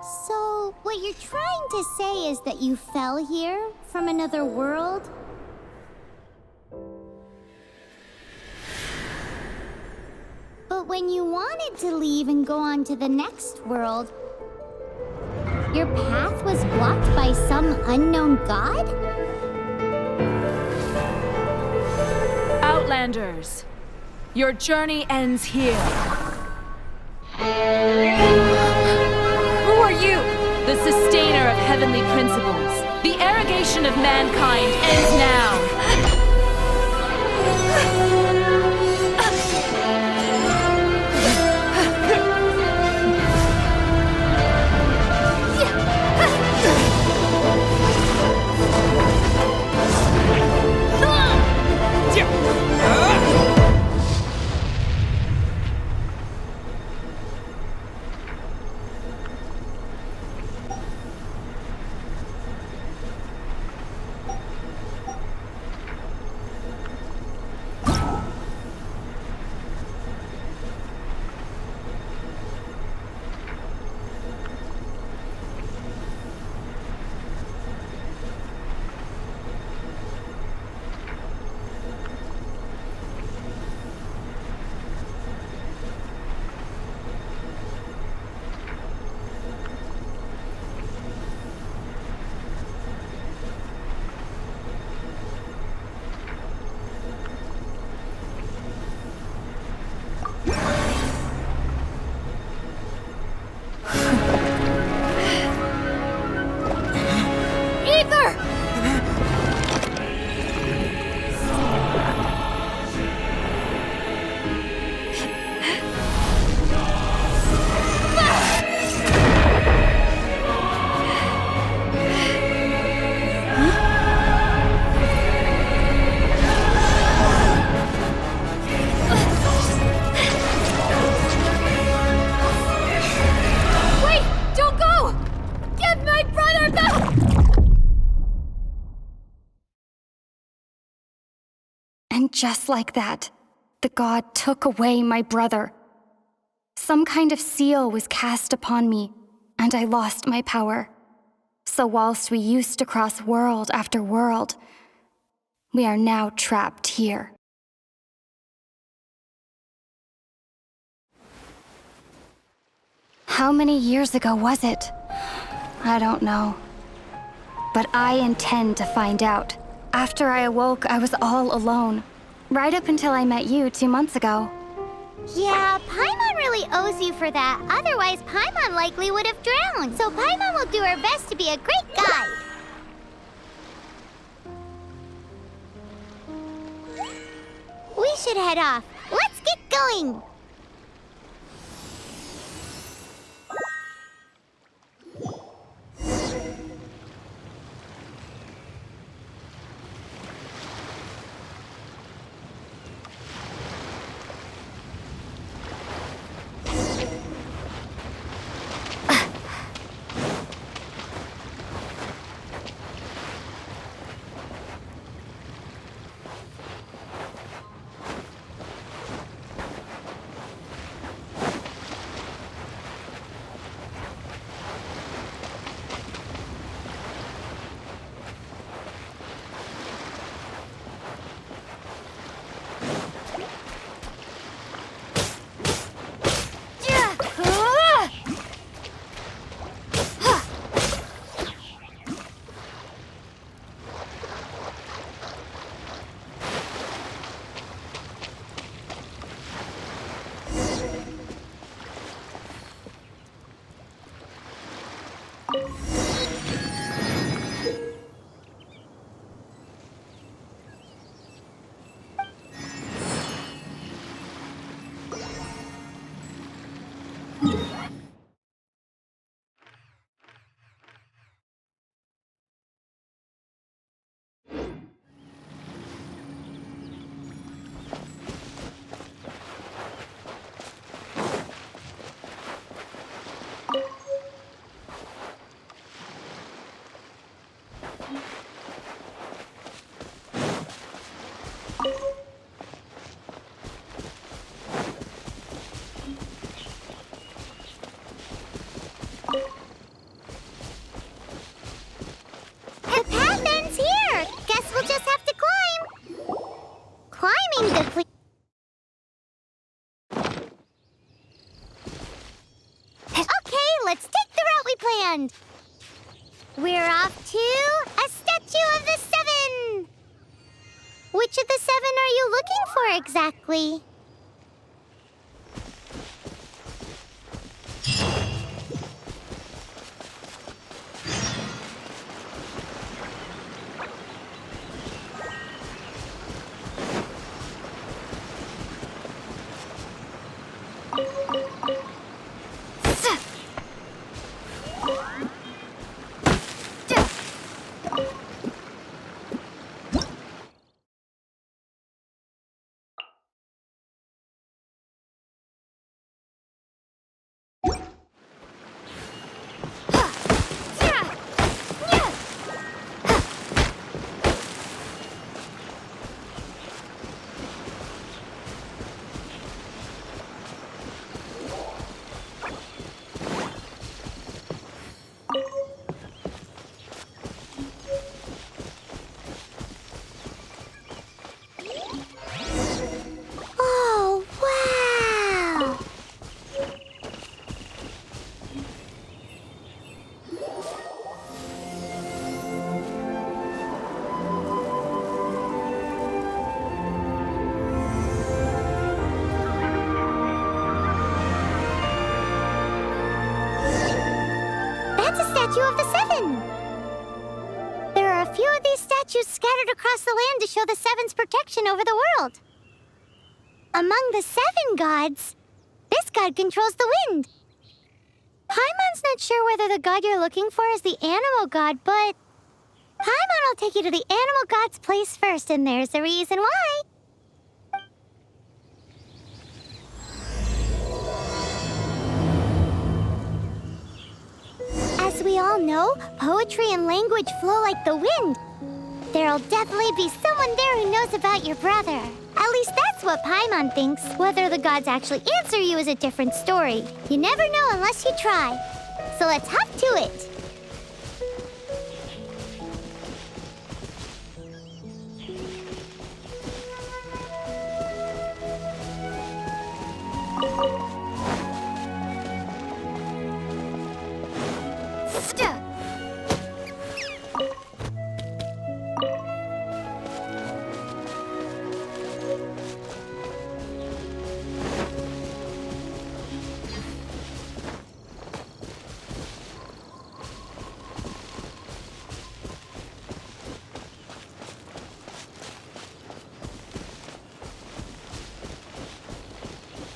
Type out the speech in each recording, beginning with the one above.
So, what you're trying to say is that you fell here from another world? But when you wanted to leave and go on to the next world, your path was blocked by some unknown god? Outlanders, your journey ends here. Who are you? The sustainer of heavenly principles. The arrogation of mankind ends now. And just like that, the god took away my brother. Some kind of seal was cast upon me, and I lost my power. So whilst we used to cross world after world, we are now trapped here. How many years ago was it? I don't know. But I intend to find out. After I awoke, I was all alone. Right up until I met you 2 months ago. Yeah, Paimon really owes you for that. Otherwise, Paimon likely would have drowned. So Paimon will do her best to be a great guide. We should head off. Let's get going! land. We're off to a statue of the seven. Which of the seven are you looking for exactly? Statue of the Seven! There are a few of these statues scattered across the land to show the Seven's protection over the world. Among the seven gods, this god controls the wind. Paimon's not sure whether the god you're looking for is the animal god, but Paimon will take you to the animal god's place first, and there's the reason why. As we all know, poetry and language flow like the wind. There'll definitely be someone there who knows about your brother. At least that's what Paimon thinks. Whether the gods actually answer you is a different story. You never know unless you try. So let's hop to it.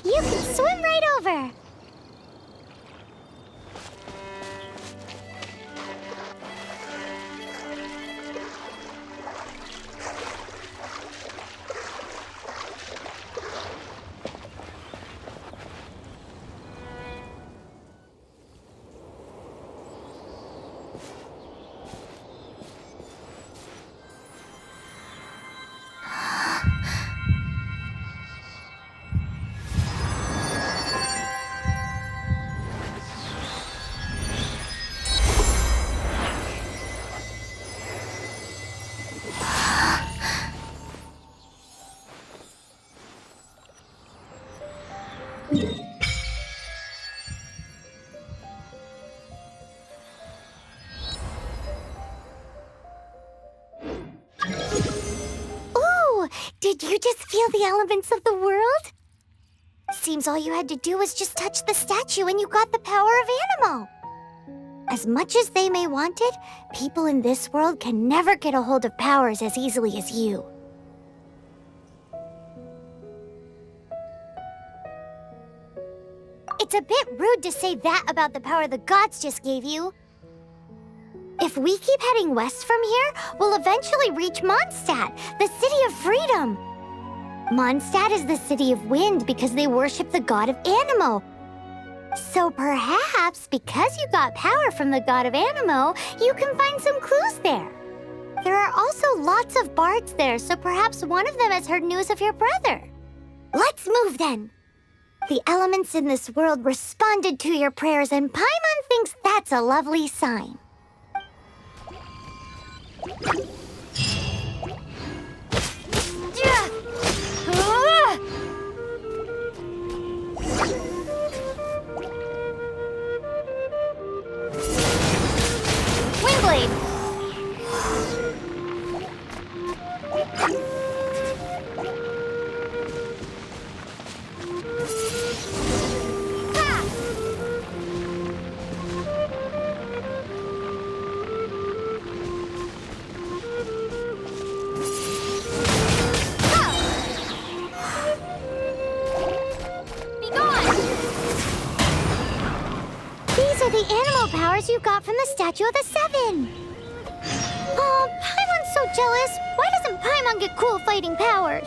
You can swim right over. Did you just feel the elements of the world? Seems all you had to do was just touch the statue and you got the power of Animo. As much as they may want it, people in this world can never get a hold of powers as easily as you. It's a bit rude to say that about the power the gods just gave you. If we keep heading west from here, we'll eventually reach Mondstadt, the city of freedom. Mondstadt is the city of wind because they worship the god of Animo. So perhaps, because you got power from the god of Animo, you can find some clues there. There are also lots of bards there, so perhaps one of them has heard news of your brother. Let's move then. The elements in this world responded to your prayers, and Paimon thinks that's a lovely sign. are the animal powers you got from the Statue of the Seven. Oh, Paimon's so jealous. Why doesn't Paimon get cool fighting powers?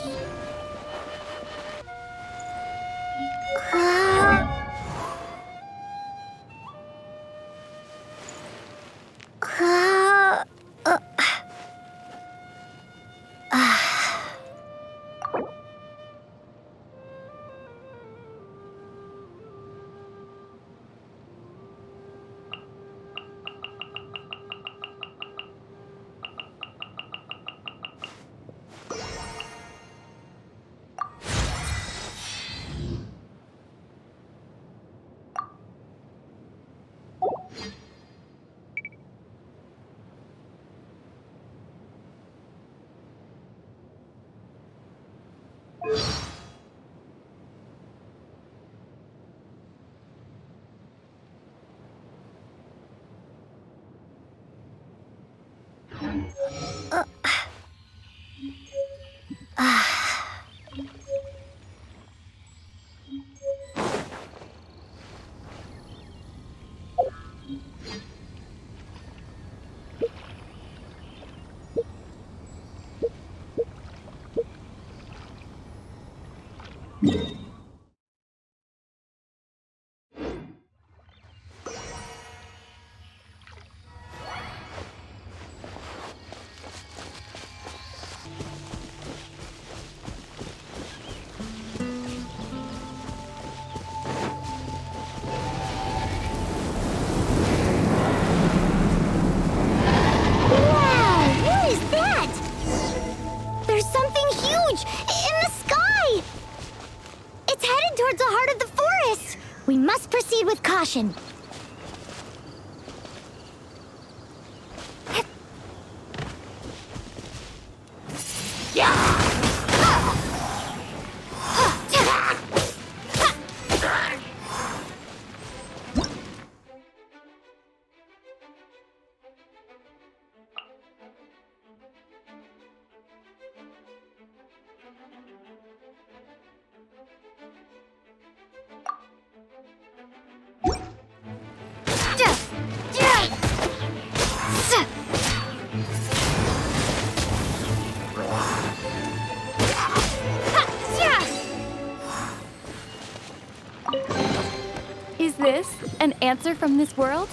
We must proceed with caution. Is this an answer from this world?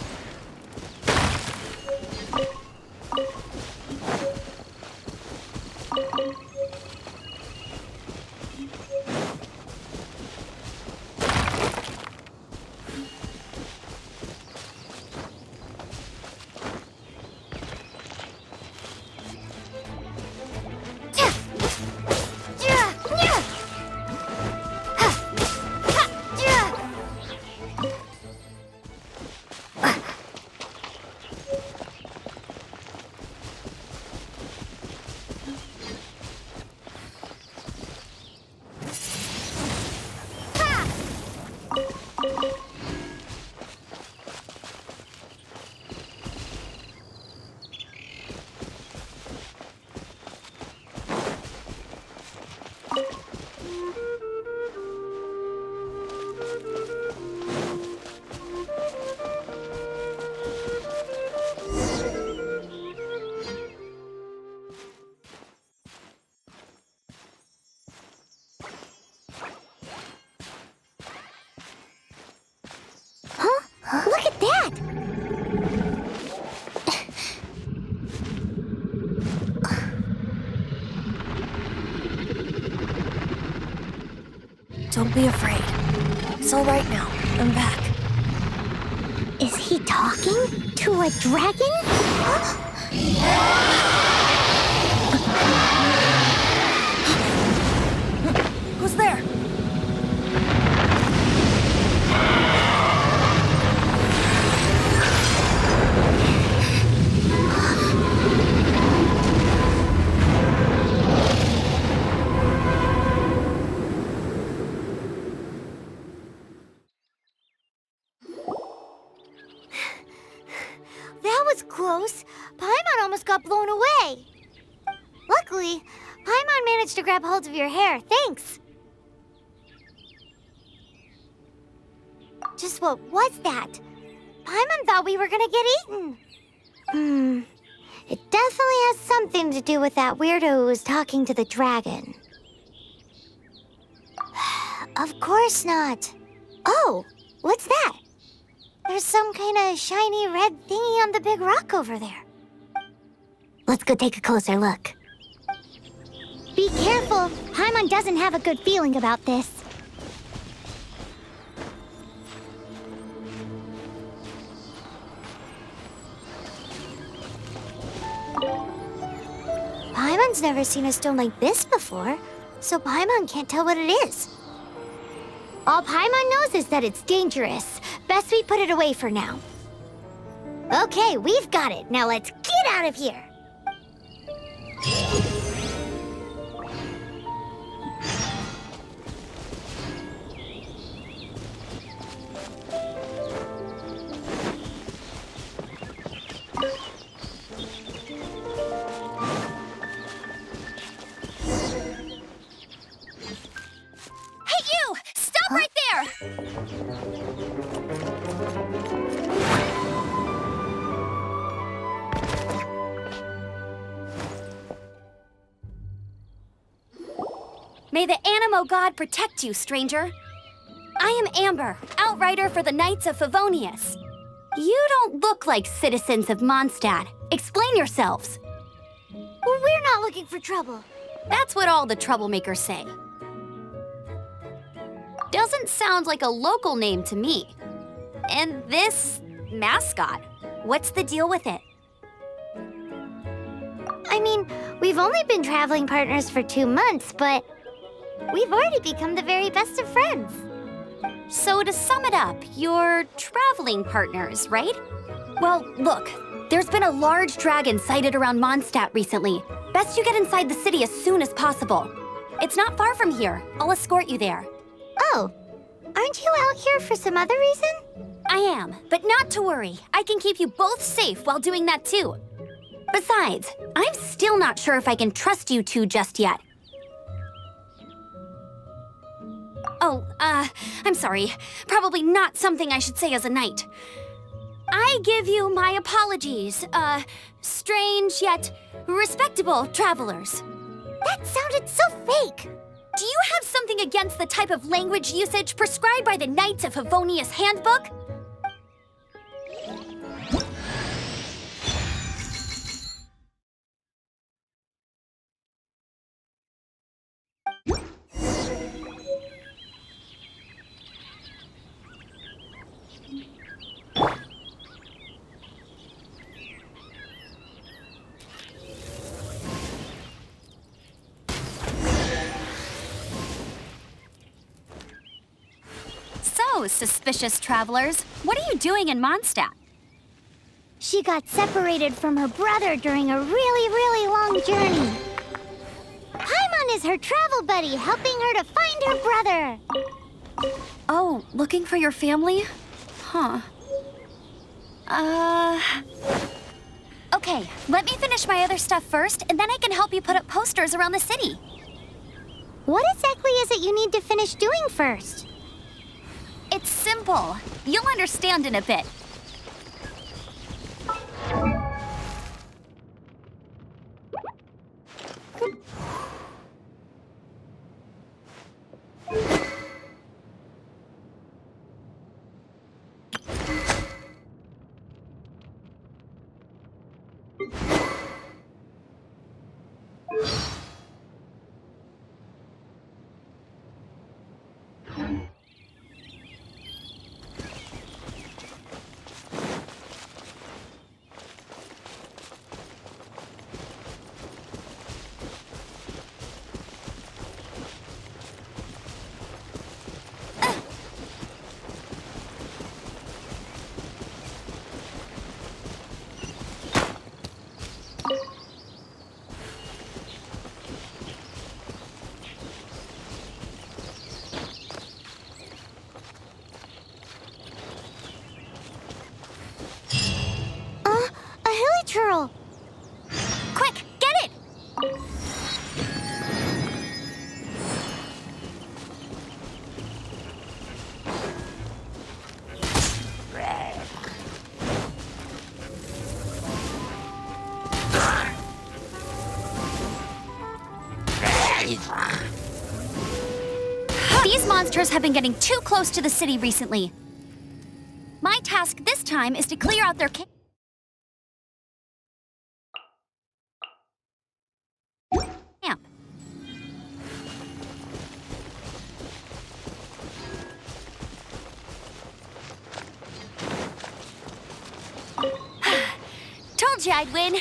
Look at that! Don't be afraid. It's all right now. I'm back. Is he talking to a dragon? Who's there? That was close. Paimon almost got blown away. Luckily, Paimon managed to grab hold of your hair. Thanks. Just what was that? Paimon thought we were gonna get eaten. It definitely has something to do with that weirdo who was talking to the dragon. Of course not. Oh, what's that? There's some kind of shiny red thingy on the big rock over there. Let's go take a closer look. Be careful. Paimon doesn't have a good feeling about this. Paimon's never seen a stone like this before, so Paimon can't tell what it is. All Paimon knows is that it's dangerous. Best we put it away for now. Okay, we've got it. Now let's get out of here. May the Animo God protect you, stranger. I am Amber, outrider for the Knights of Favonius. You don't look like citizens of Mondstadt. Explain yourselves. We're not looking for trouble. That's what all the troublemakers say. Doesn't sound like a local name to me. And this mascot, what's the deal with it? I mean, we've only been traveling partners for 2 months, but we've already become the very best of friends. So to sum it up, you're traveling partners, right? Well, look, there's been a large dragon sighted around Mondstadt recently. Best you get inside the city as soon as possible. It's not far from here. I'll escort you there. Oh, aren't you out here for some other reason? I am, but not to worry. I can keep you both safe while doing that too. Besides, I'm still not sure if I can trust you two just yet. Oh, I'm sorry. Probably not something I should say as a knight. I give you my apologies, strange yet respectable travelers. That sounded so fake. Do you have something against the type of language usage prescribed by the Knights of Favonius Handbook? So, suspicious travelers, what are you doing in Mondstadt? She got separated from her brother during a really long journey. Paimon is her travel buddy, helping her to find her brother. Oh, looking for your family? Huh. Okay, let me finish my other stuff first, and then I can help you put up posters around the city. What exactly is it you need to finish doing first? It's simple. You'll understand in a bit. These monsters have been getting too close to the city recently. My task this time is to clear out their camp. Told you I'd win.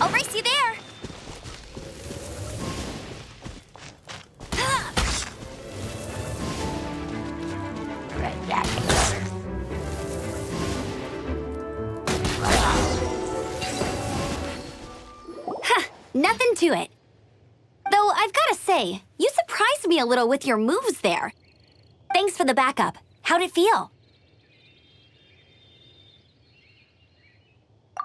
I'll race you there. Nothing to it. Though I've got to say, you surprised me a little with your moves there. Thanks for the backup. How'd it feel?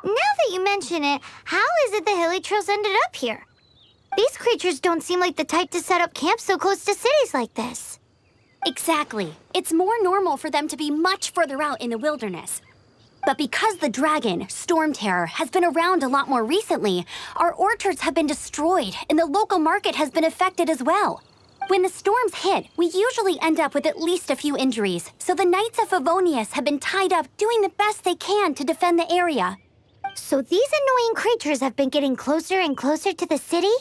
Now that you mention it, how is it the hilly trails ended up here? These creatures don't seem like the type to set up camp so close to cities like this. Exactly. It's more normal for them to be much further out in the wilderness. But because the dragon, Storm Terror, has been around a lot more recently, our orchards have been destroyed and the local market has been affected as well. When the storms hit, we usually end up with at least a few injuries, so the Knights of Favonius have been tied up doing the best they can to defend the area. So these annoying creatures have been getting closer and closer to the city?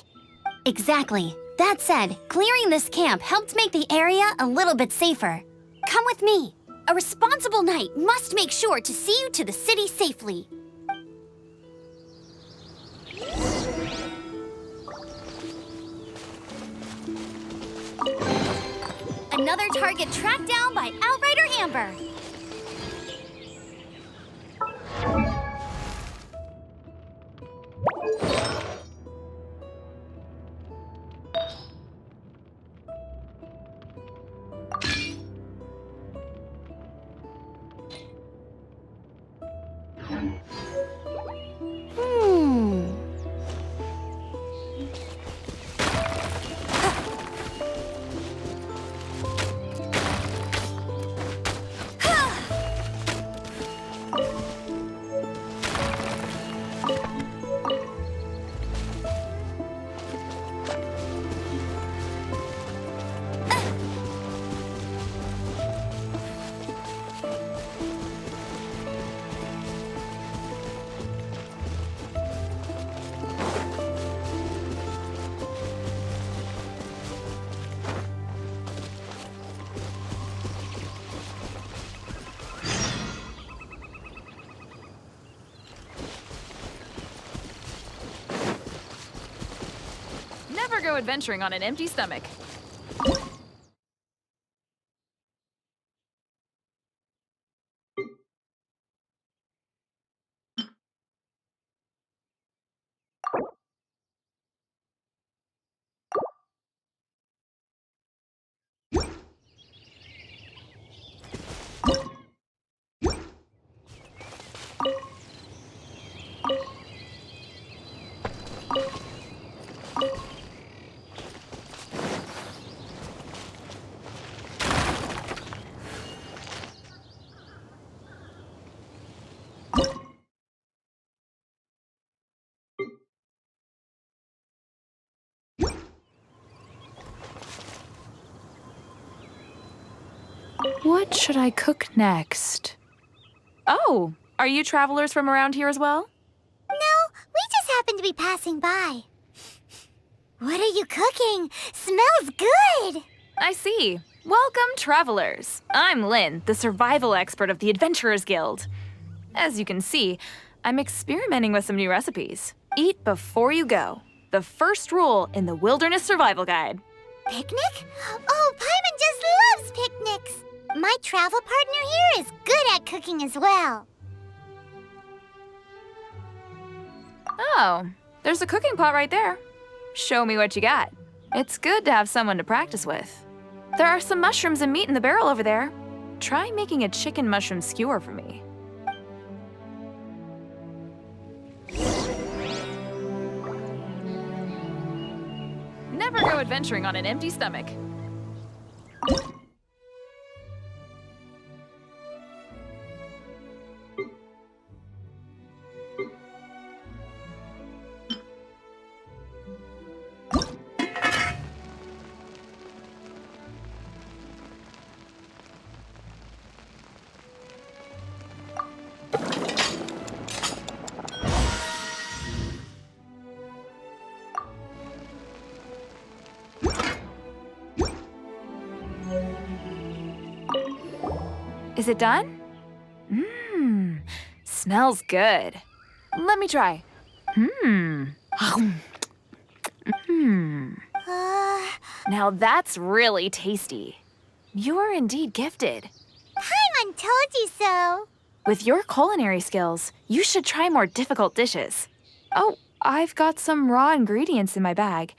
Exactly. That said, clearing this camp helped make the area a little bit safer. Come with me. A responsible knight must make sure to see you to the city safely. Another target tracked down by Outrider Amber. Never go adventuring on an empty stomach. What should I cook next? Oh, are you travelers from around here as well? No, we just happened to be passing by. What are you cooking? Smells good! I see. Welcome, travelers. I'm Lynn, the survival expert of the Adventurers Guild. As you can see, I'm experimenting with some new recipes. Eat before you go. The first rule in the Wilderness Survival Guide. Picnic? Oh, Paimon just loves picnics! My travel partner here is good at cooking as well. Oh, there's a cooking pot right there. Show me what you got. It's good to have someone to practice with. There are some mushrooms and meat in the barrel over there. Try making a chicken mushroom skewer for me. Never go adventuring on an empty stomach. Is it done? Mmm, smells good. Let me try. Now that's really tasty. You're indeed gifted. Paimon told you so. With your culinary skills, you should try more difficult dishes. Oh, I've got some raw ingredients in my bag.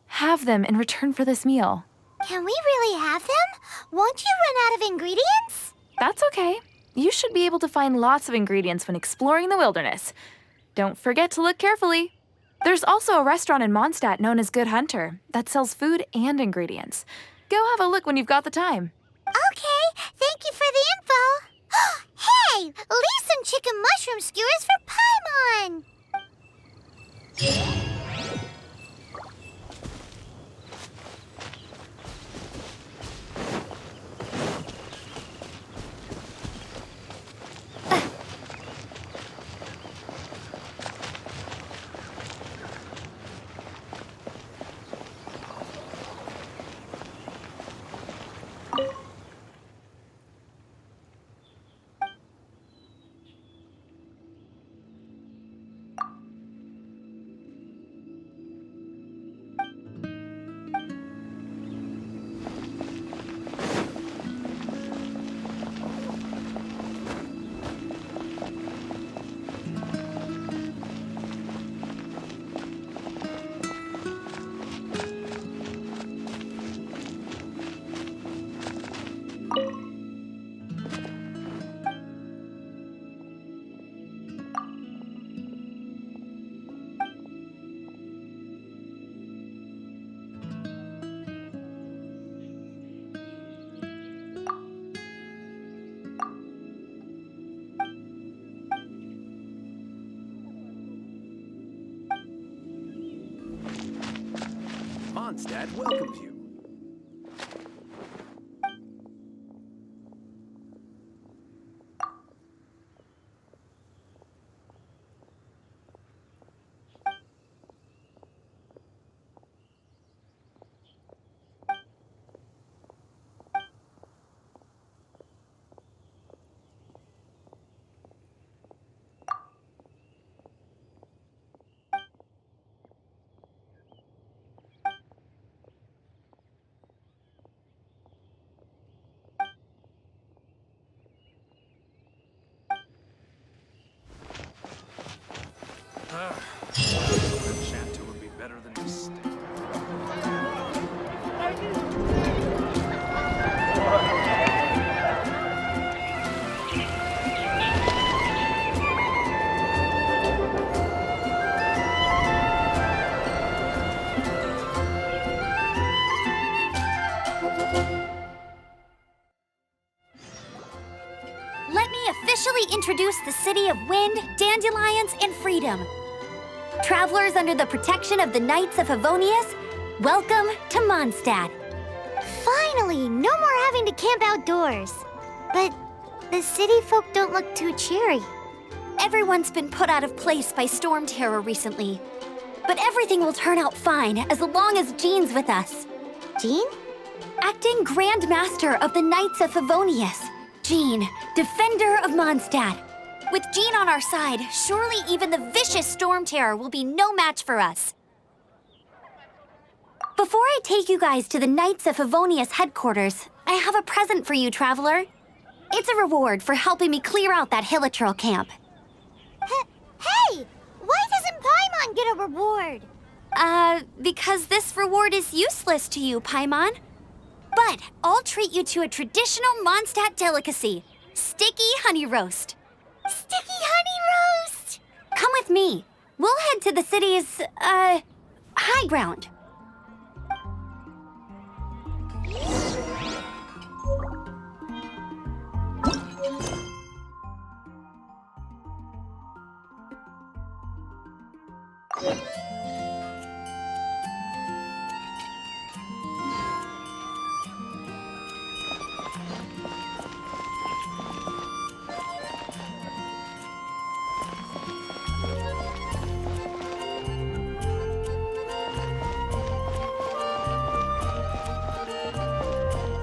Have them in return for this meal. Can we really have them? Won't you run out of ingredients? That's okay. You should be able to find lots of ingredients when exploring the wilderness. Don't forget to look carefully. There's also a restaurant in Mondstadt known as Good Hunter that sells food and ingredients. Go have a look when you've got the time. Okay, thank you for the info. Hey, leave some chicken mushroom skewers for Paimon. Mondstadt welcomes you. The chateau would be better than this stick. Let me officially introduce the city of wind, dandelions, and freedom. Travelers under the protection of the Knights of Favonius, welcome to Mondstadt. Finally, no more having to camp outdoors. But the city folk don't look too cheery. Everyone's been put out of place by storm terror recently. But everything will turn out fine as long as Jean's with us. Jean? Acting Grand Master of the Knights of Favonius. Jean, Defender of Mondstadt. With Jean on our side, surely even the vicious storm terror will be no match for us. Before I take you guys to the Knights of Favonius headquarters, I have a present for you, traveler. It's a reward for helping me clear out that Hilichurl camp. Hey! Why doesn't Paimon get a reward? Because this reward is useless to you, Paimon. But I'll treat you to a traditional Mondstadt delicacy, sticky honey roast. Sticky honey roast! Come with me. We'll head to the city's, high ground.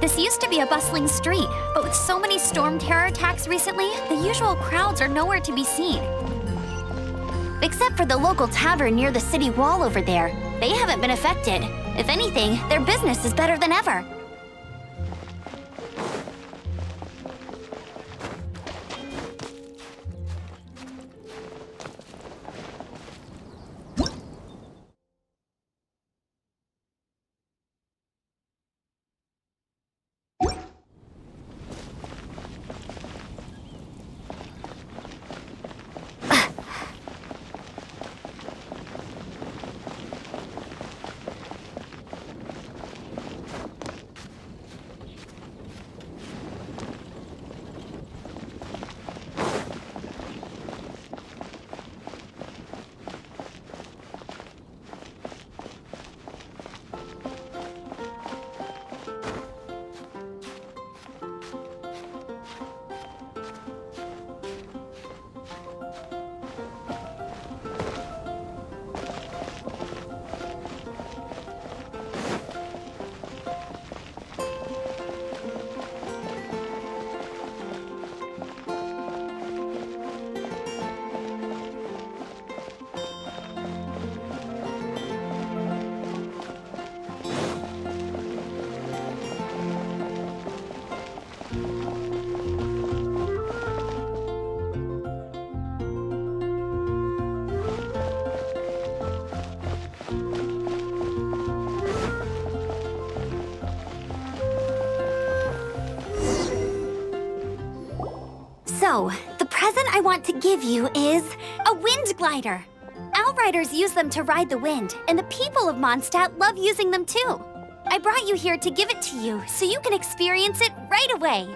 This used to be a bustling street, but with so many storm terror attacks recently, the usual crowds are nowhere to be seen. Except for the local tavern near the city wall over there. They haven't been affected. If anything, their business is better than ever. So, the present I want to give you is a wind glider. Outriders use them to ride the wind, and the people of Mondstadt love using them too. I brought you here to give it to you, so you can experience it right away.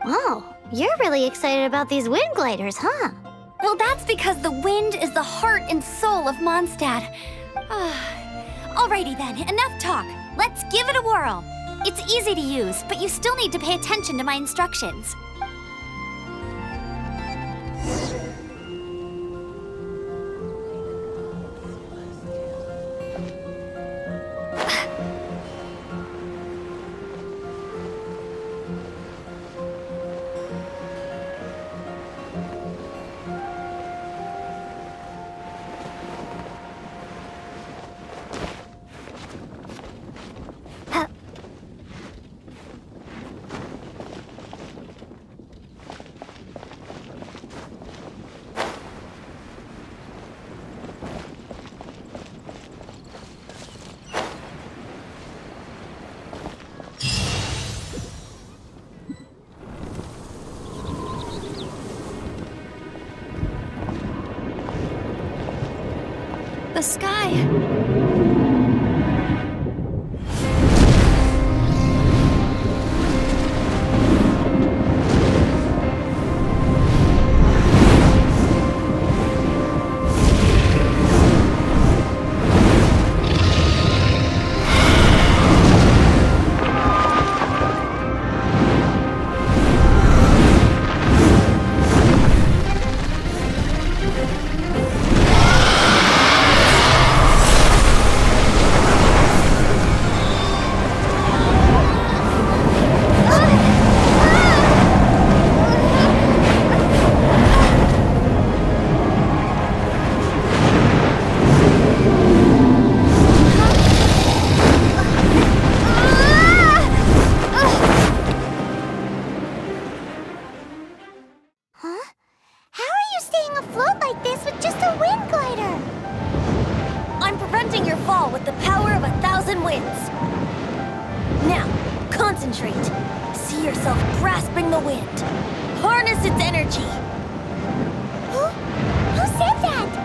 Oh, you're really excited about these wind gliders, huh? Well, that's because the wind is the heart and soul of Mondstadt. Alrighty then, enough talk. Let's give it a whirl. It's easy to use, but you still need to pay attention to my instructions. The sky. cushioning your fall with the power of 1,000 winds. Now, concentrate. See yourself grasping the wind. Harness its energy. Who said that?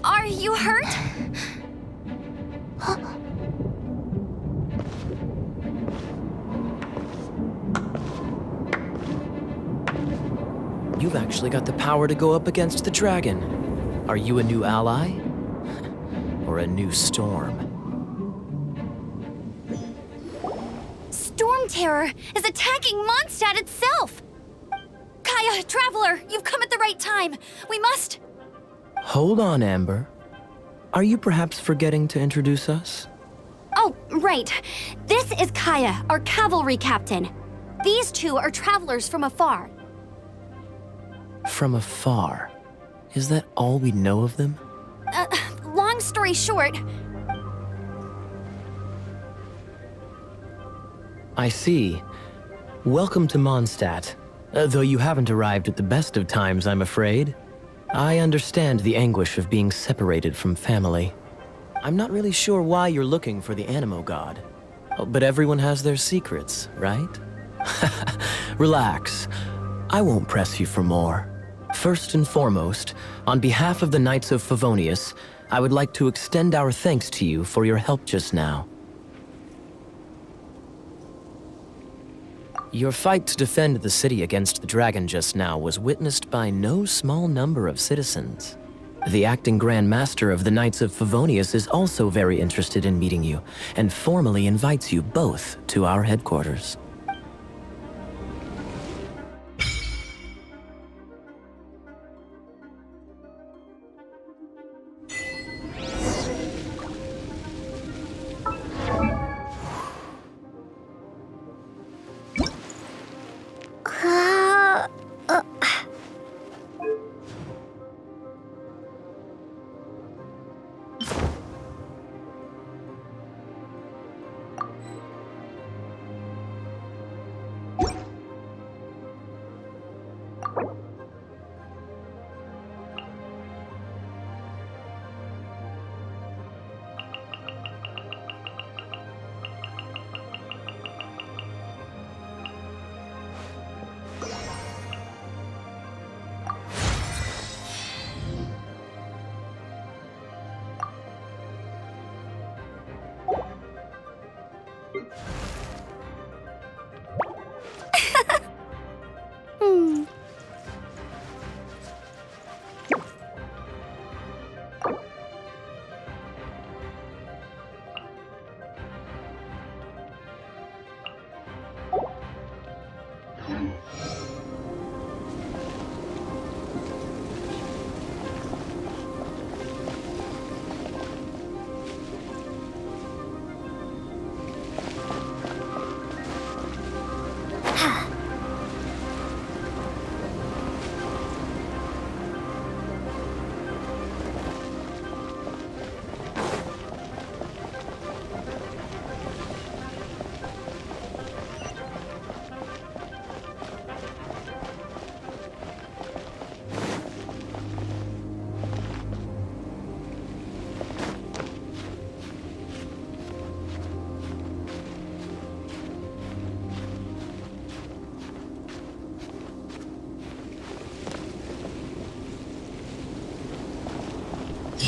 Are you hurt? You've actually got the power to go up against the dragon. Are you a new ally? Or a new storm? Storm Terror is attacking Mondstadt itself! Kaya, Traveler, you've come at the right time. We must... Hold on, Amber. Are you perhaps forgetting to introduce us? Oh, right. This is Kaya, our cavalry captain. These two are travelers from afar. From afar. Is that all we know of them? Long story short, I see. Welcome to Mondstadt. Though you haven't arrived at the best of times, I'm afraid. I understand the anguish of being separated from family. I'm not really sure why you're looking for the Animo God. But everyone has their secrets, right? Relax. I won't press you for more. First and foremost, on behalf of the Knights of Favonius, I would like to extend our thanks to you for your help just now. Your fight to defend the city against the dragon just now was witnessed by no small number of citizens. The acting Grand Master of the Knights of Favonius is also very interested in meeting you, and formally invites you both to our headquarters.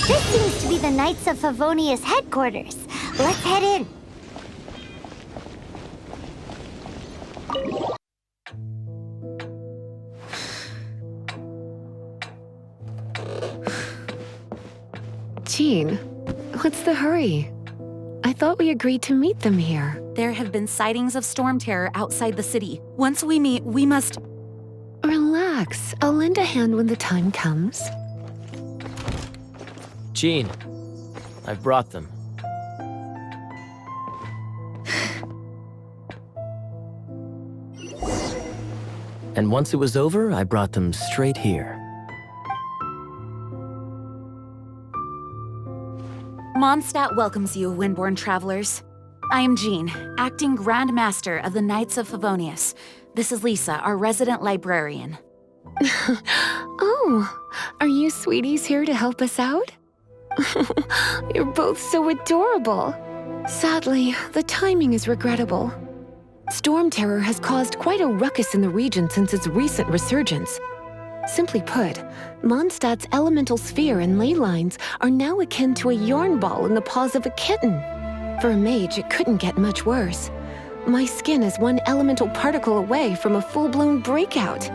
This seems to be the Knights of Favonius headquarters. Let's head in. Jean, what's the hurry? I thought we agreed to meet them here. There have been sightings of storm terror outside the city. Once we meet, we must... Relax. I'll lend a hand when the time comes. Jean, I've brought them. And once it was over, I brought them straight here. Mondstadt welcomes you, Windborn travelers. I am Jean, acting Grand Master of the Knights of Favonius. This is Lisa, our resident librarian. Oh, are you sweeties here to help us out? You're both so adorable. Sadly, the timing is regrettable. Storm terror has caused quite a ruckus in the region since its recent resurgence. Simply put, Mondstadt's elemental sphere and ley lines are now akin to a yarn ball in the paws of a kitten. For a mage, it couldn't get much worse. My skin is one elemental particle away from a full-blown breakout.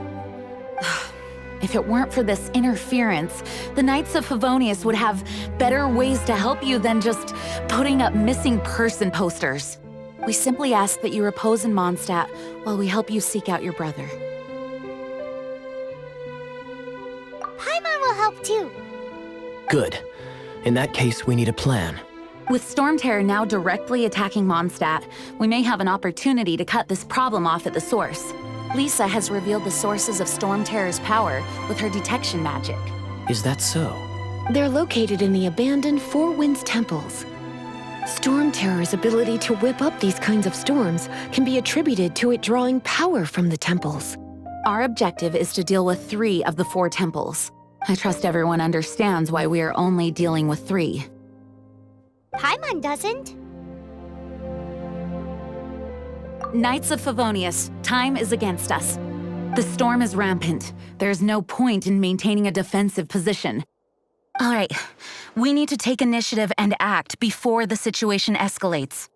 If it weren't for this interference, the Knights of Favonius would have better ways to help you than just putting up missing person posters. We simply ask that you repose in Mondstadt while we help you seek out your brother. Paimon will help too. Good. In that case, we need a plan. With storm terror now directly attacking Mondstadt, we may have an opportunity to cut this problem off at the source. Lisa has revealed the sources of storm terror's power with her detection magic. Is that so? They're located in the abandoned Four Winds temples. Storm terror's ability to whip up these kinds of storms can be attributed to it drawing power from the temples. Our objective is to deal with 3 of the 4 temples. I trust everyone understands why we are only dealing with 3. Paimon doesn't. Knights of Favonius, time is against us. The storm is rampant. There's no point in maintaining a defensive position. All right, we need to take initiative and act before the situation escalates.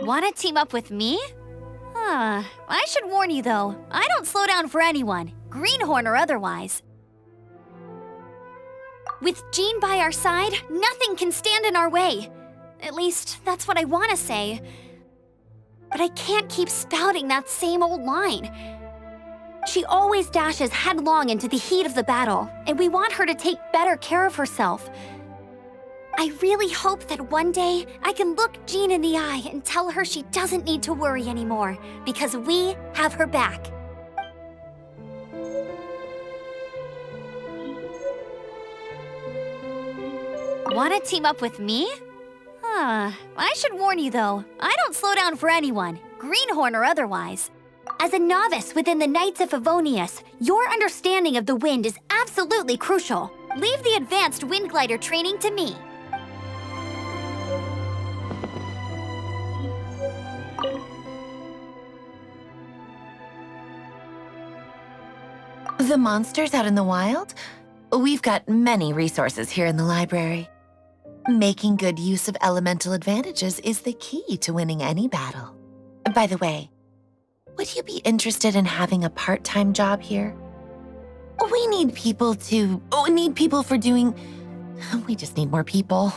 Wanna team up with me? I should warn you though, I don't slow down for anyone, greenhorn or otherwise. With Jean by our side, nothing can stand in our way. At least, that's what I want to say. But I can't keep spouting that same old line. She always dashes headlong into the heat of the battle, and we want her to take better care of herself. I really hope that one day I can look Jean in the eye and tell her she doesn't need to worry anymore, because we have her back. Wanna team up with me? I should warn you though, I don't slow down for anyone, greenhorn or otherwise. As a novice within the Knights of Favonius, your understanding of the wind is absolutely crucial. Leave the advanced wind glider training to me. The monsters out in the wild? We've got many resources here in the library. Making good use of elemental advantages is the key to winning any battle. By the way, would you be interested in having a part-time job here? We need people for doing... We just need more people.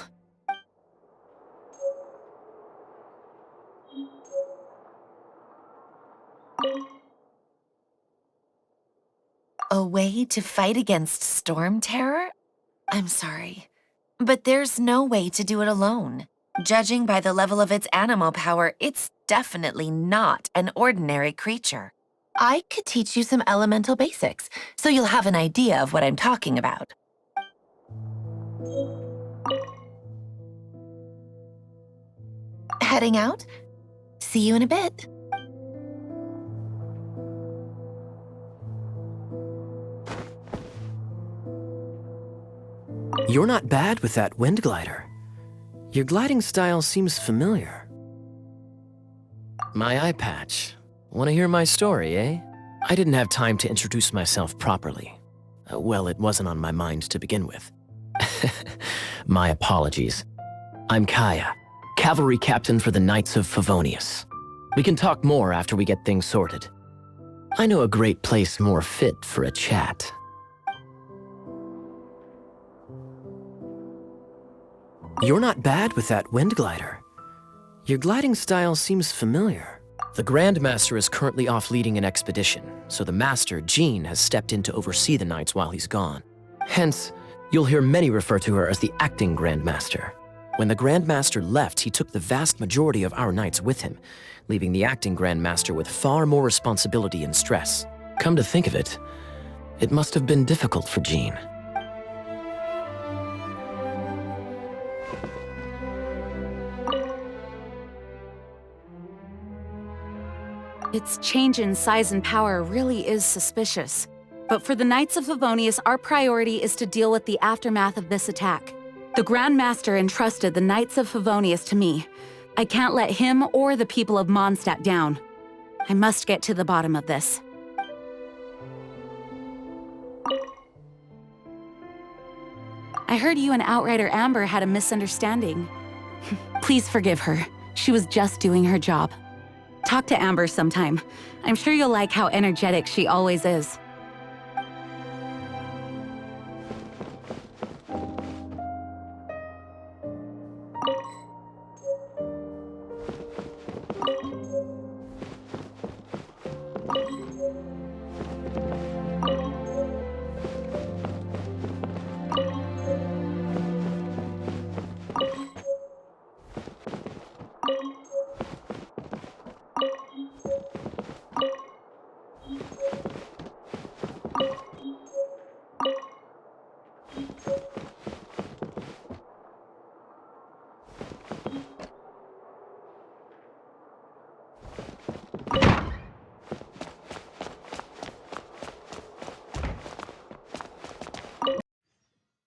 A way to fight against storm terror? I'm sorry, but there's no way to do it alone. Judging by the level of its animal power, it's definitely not an ordinary creature. I could teach you some elemental basics, so you'll have an idea of what I'm talking about. Heading out? See you in a bit. You're not bad with that wind glider. Your gliding style seems familiar. My eye patch. Want to hear my story, eh? I didn't have time to introduce myself properly. Well, it wasn't on my mind to begin with. My apologies. I'm Kaya, cavalry captain for the Knights of Favonius. We can talk more after we get things sorted. I know a great place more fit for a chat. You're not bad with that wind glider. Your gliding style seems familiar. The Grand Master is currently off leading an expedition, so the Master, Jean, has stepped in to oversee the Knights while he's gone. Hence, you'll hear many refer to her as the acting Grand Master. When the Grand Master left, he took the vast majority of our Knights with him, leaving the acting Grand Master with far more responsibility and stress. Come to think of it, it must have been difficult for Jean. Its change in size and power really is suspicious. But for the Knights of Favonius, our priority is to deal with the aftermath of this attack. The Grand Master entrusted the Knights of Favonius to me. I can't let him or the people of Mondstadt down. I must get to the bottom of this. I heard you and Outrider Amber had a misunderstanding. Please forgive her. She was just doing her job. Talk to Amber sometime. I'm sure you'll like how energetic she always is.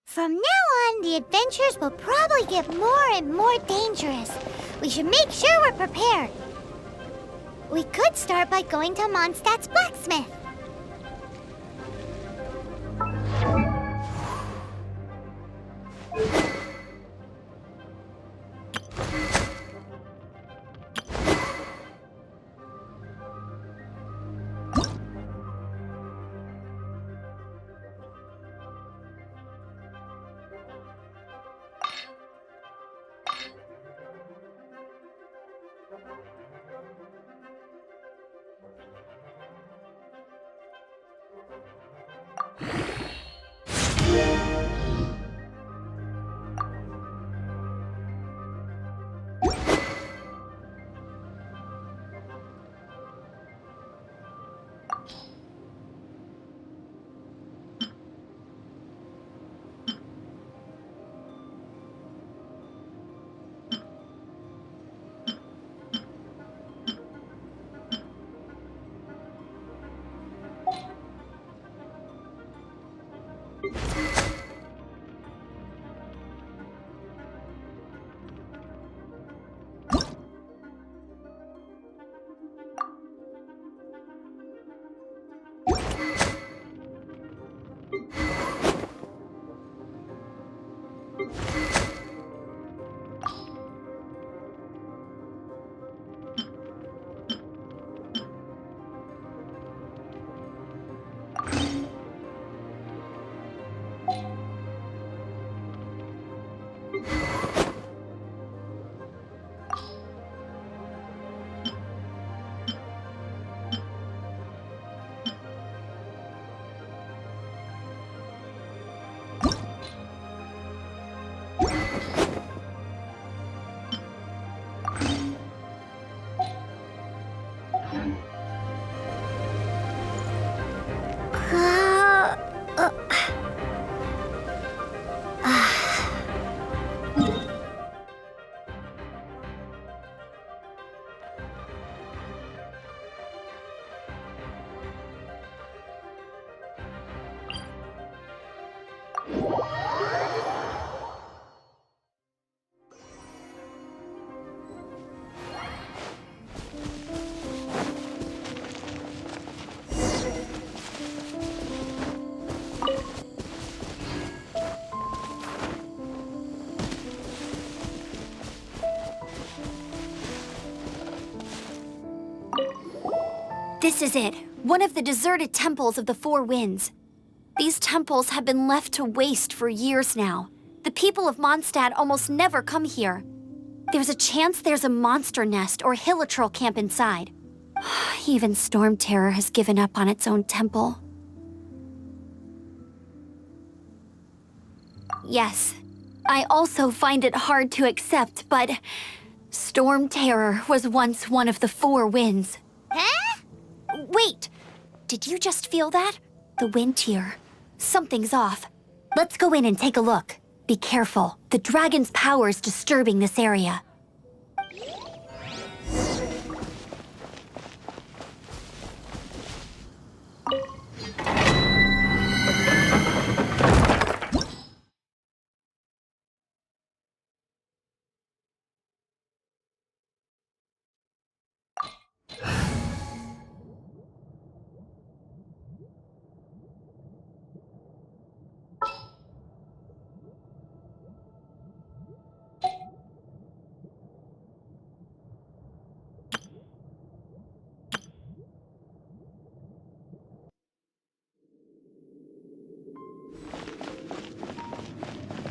From now on, the adventures will probably get more and more dangerous. We should make sure we're prepared. We could start by going to Mondstadt's blacksmith. This is it, one of the deserted temples of the Four Winds. These temples have been left to waste for years now. The people of Mondstadt almost never come here. There's a chance there's a monster nest or hilitrol camp inside. Even Storm Terror has given up on its own temple. Yes, I also find it hard to accept, but Storm Terror was once one of the Four Winds. Huh? Wait! Did you just feel that? The wind here. Something's off. Let's go in and take a look. Be careful. The dragon's power is disturbing this area.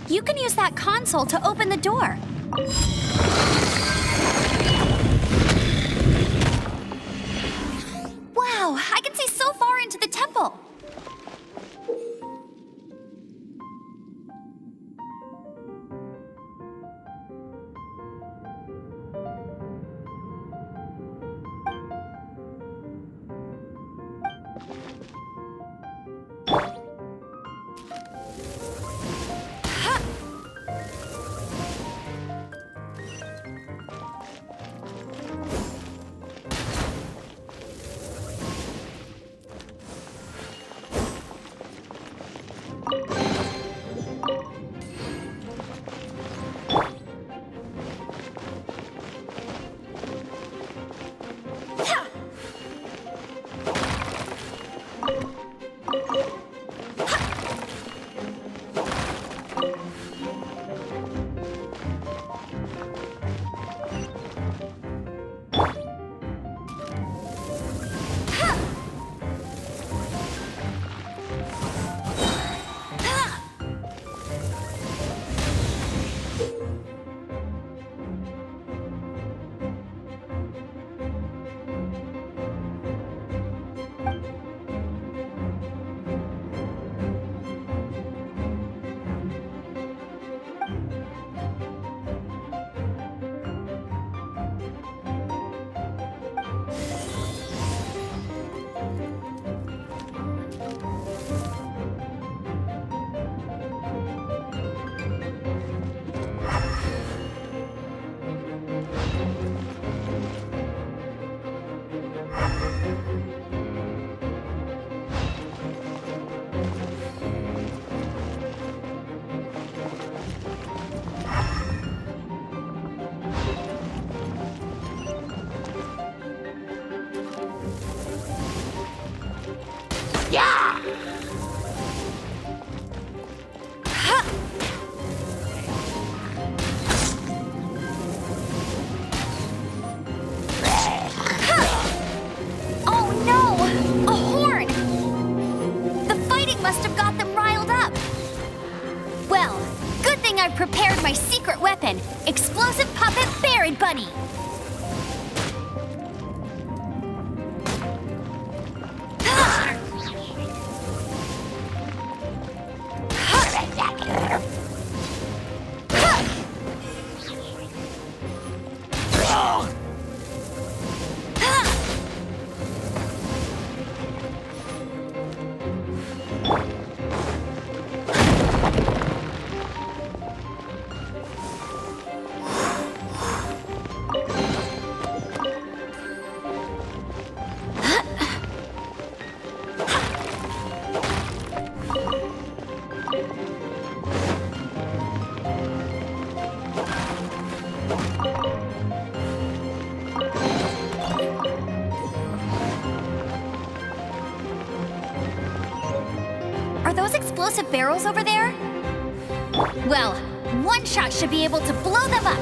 You can use that console to open the door. Wow, I can see so far into the temple. Oh no! A horn! The fighting must have got them riled up. Well, good thing I prepared my secret weapon, explosive puppet Berry Bunny. Are those explosive barrels over there? Well, one shot should be able to blow them up.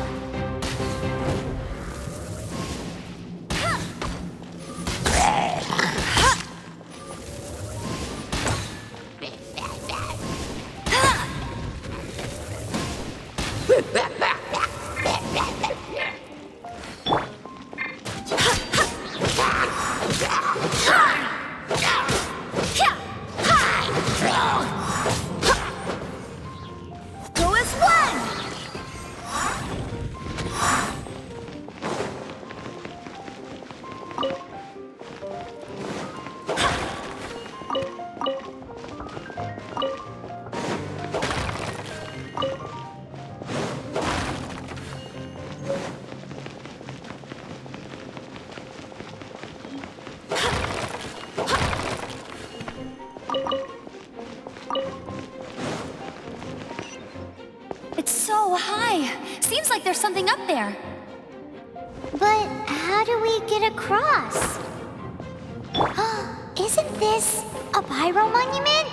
Go as one! It's so high. Seems like there's something up there. But how do we get across? Isn't this a pyro monument?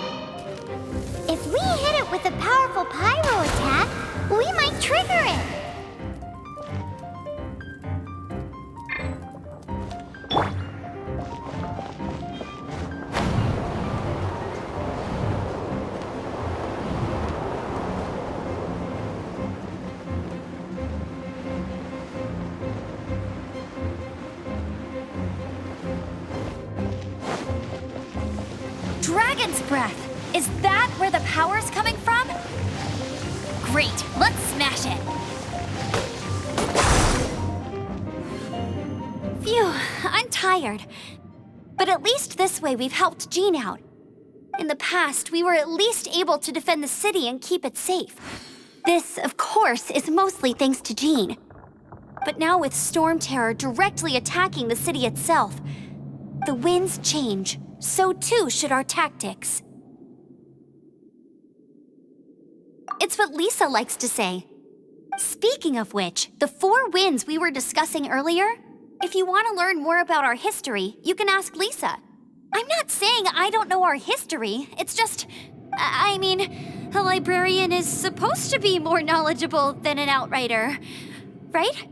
If we hit it with a powerful pyro attack, we might trigger it. Dragon's breath! Is that where the power's coming from? Great, let's smash it! Phew, I'm tired. But at least this way we've helped Jean out. In the past, we were at least able to defend the city and keep it safe. This, of course, is mostly thanks to Jean. But now with Storm Terror directly attacking the city itself, the winds change. So too should our tactics. It's what Lisa likes to say. Speaking of which, the 4 winds we were discussing earlier, if you want to learn more about our history, you can ask Lisa. I'm not saying I don't know our history, it's just, I mean, a librarian is supposed to be more knowledgeable than an outrider, right?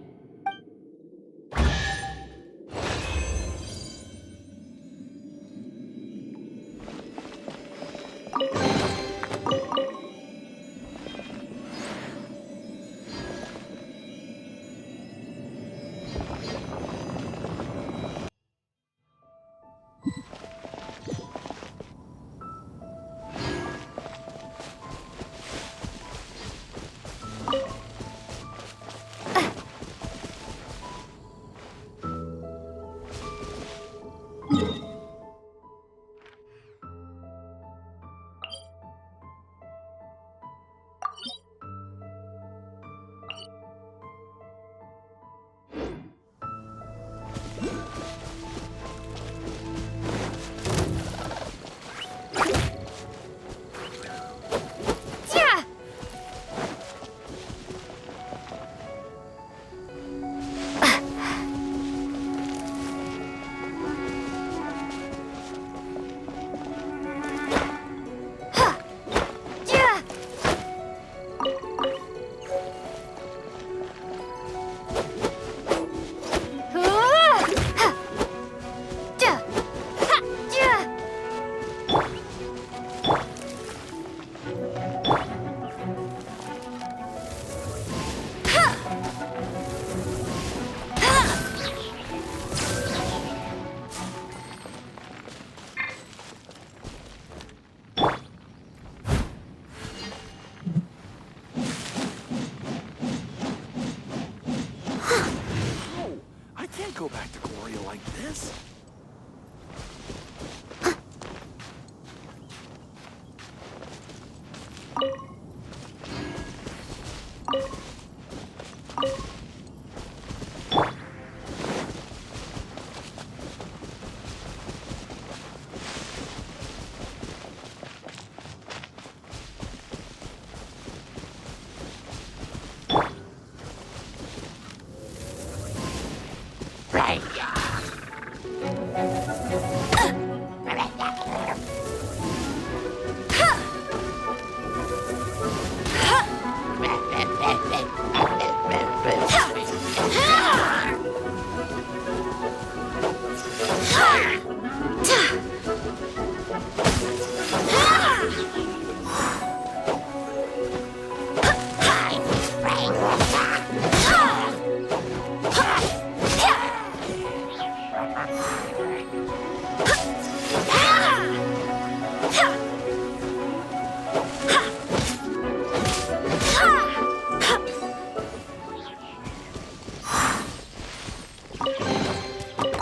spectacle area like this.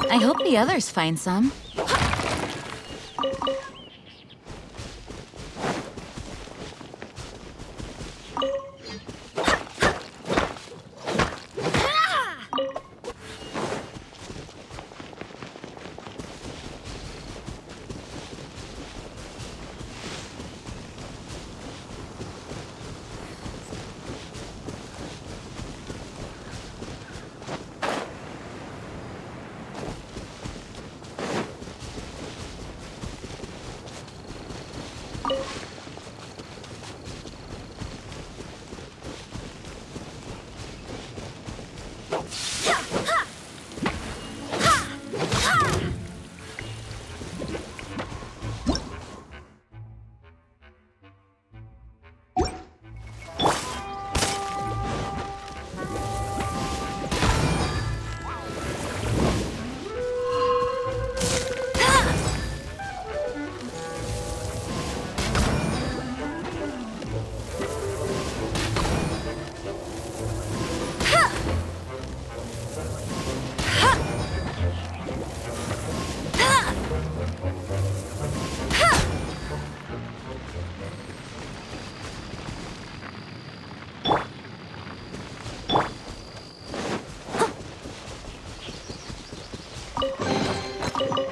I hope the others find some.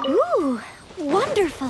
Ooh, wonderful.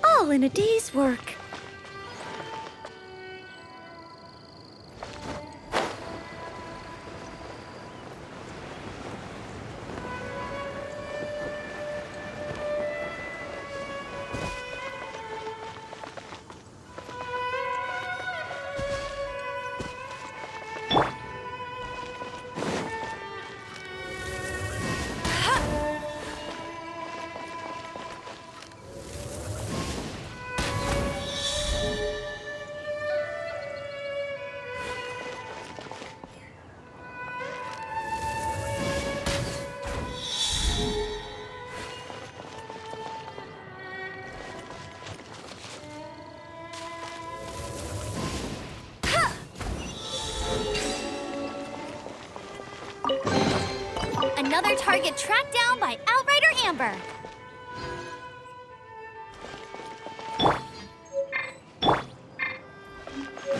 All in a day's work. Another target tracked down by Outrider Amber.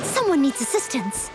Someone needs assistance.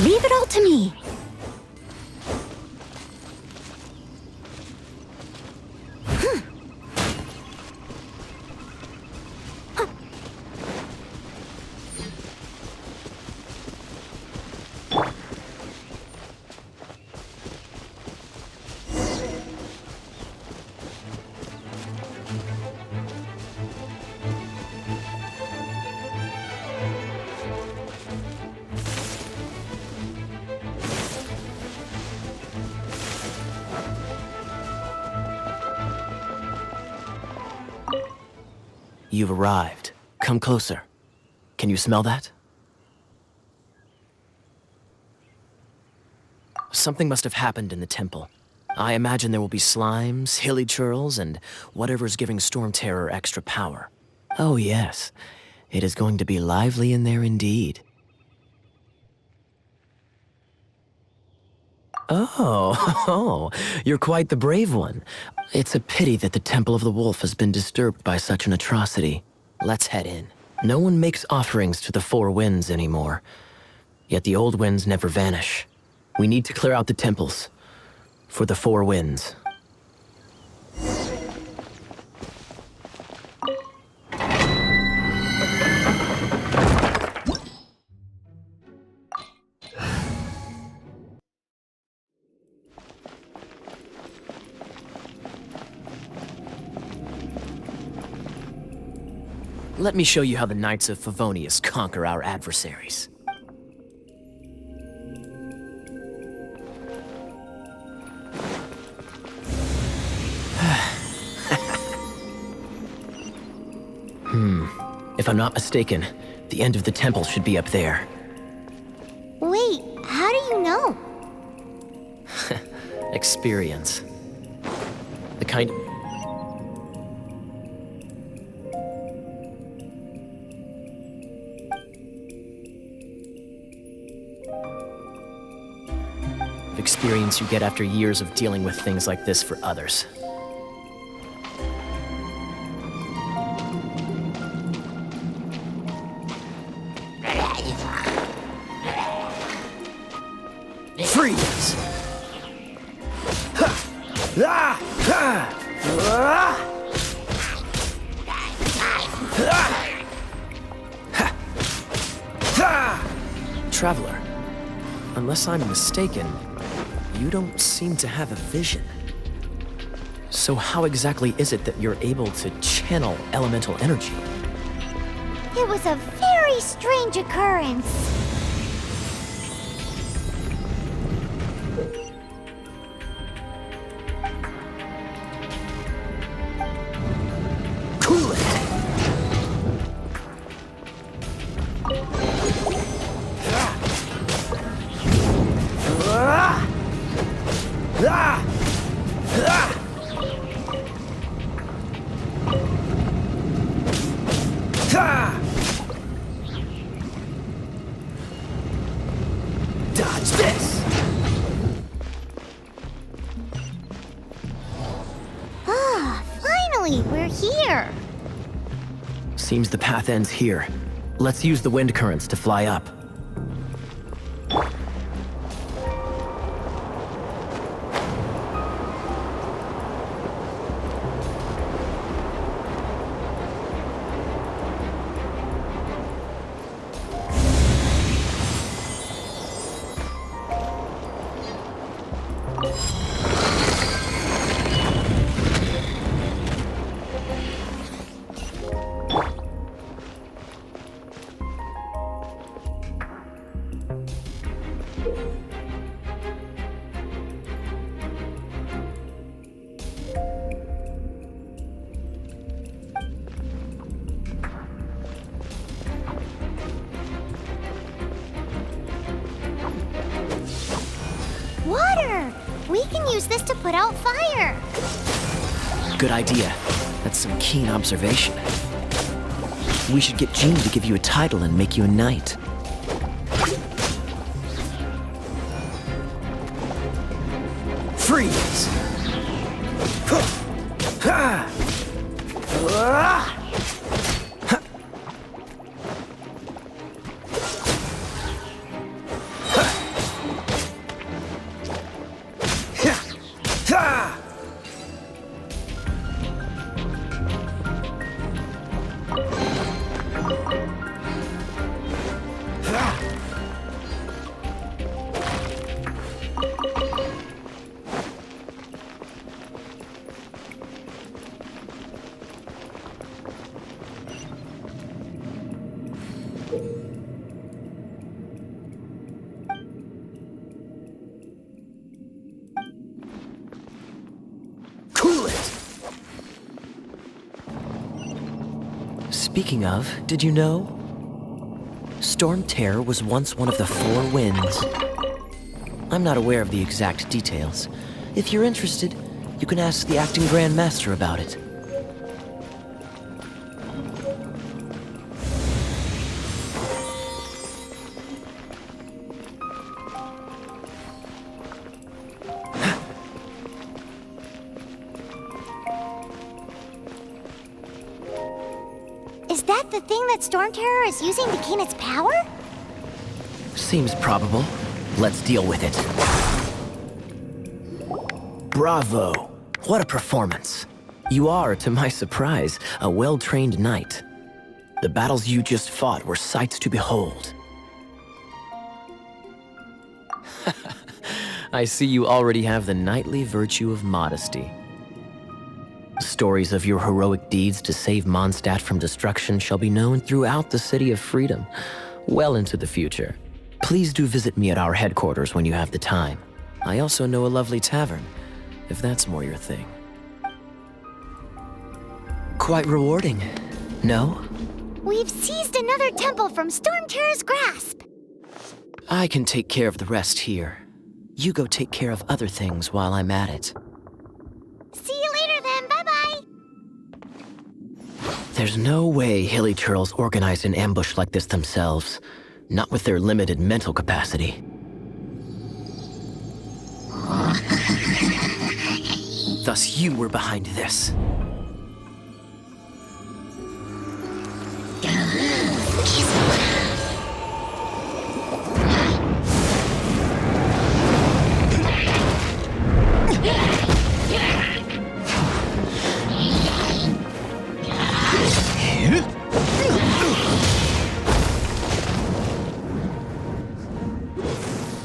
Leave it all to me. You've arrived. Come closer. Can you smell that? Something must have happened in the temple. I imagine there will be slimes, hilly churls, and whatever's giving Storm Terror extra power. Oh yes, it is going to be lively in there indeed. Oh, you're quite the brave one. It's a pity that the Temple of the Wolf has been disturbed by such an atrocity. Let's head in. No one makes offerings to the Four Winds anymore. Yet the old winds never vanish. We need to clear out the temples. For the Four Winds. Let me show you how the Knights of Favonius conquer our adversaries. If I'm not mistaken, the end of the temple should be up there. Wait, how do you know? Experience. The kind of... experience you get after years of dealing with things like this for others. Freeze! Traveler, unless I'm mistaken, you don't seem to have a vision. So how exactly is it that you're able to channel elemental energy? It was a very strange occurrence. Cool it! Dodge this! Ah, finally, we're here. Seems the path ends here. Let's use the wind currents to fly up. we can use this to put out fire. Good idea. That's some keen observation. We should get Jean to give you a title and make you a knight. Freeze! Speaking of, did you know? Storm Terror was once one of the 4 winds. I'm not aware of the exact details. If you're interested, you can ask the acting Grand Master about it. Is that the thing that Storm Terror is using to gain its power? Seems probable. Let's deal with it. Bravo! What a performance. You are, to my surprise, a well-trained knight. The battles you just fought were sights to behold. I see you already have the knightly virtue of modesty. Stories of your heroic deeds to save Mondstadt from destruction shall be known throughout the City of Freedom, well into the future. Please do visit me at our headquarters when you have the time. I also know a lovely tavern, if that's more your thing. Quite rewarding, no? We've seized another temple from Storm Terror's grasp. I can take care of the rest here. You go take care of other things while I'm at it. See you later then, bye-bye. There's no way Hilly Churls organized an ambush like this themselves. Not with their limited mental capacity. Thus you were behind this.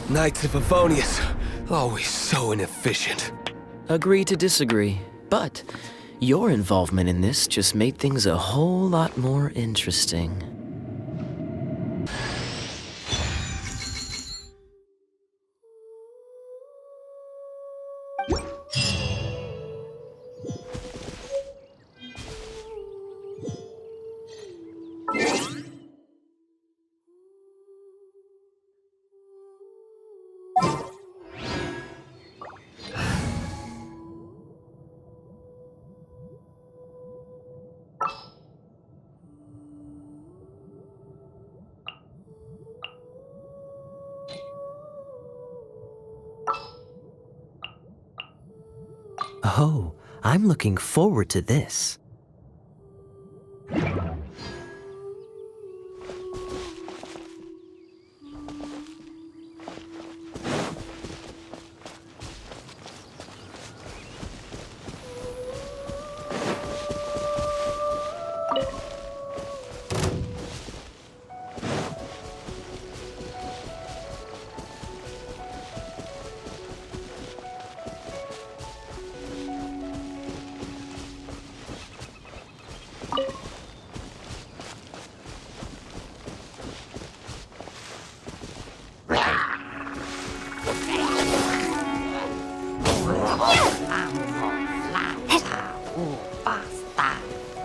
Knights of Favonius, always so inefficient. Agree to disagree, but your involvement in this just made things a whole lot more interesting. Oh, I'm looking forward to this.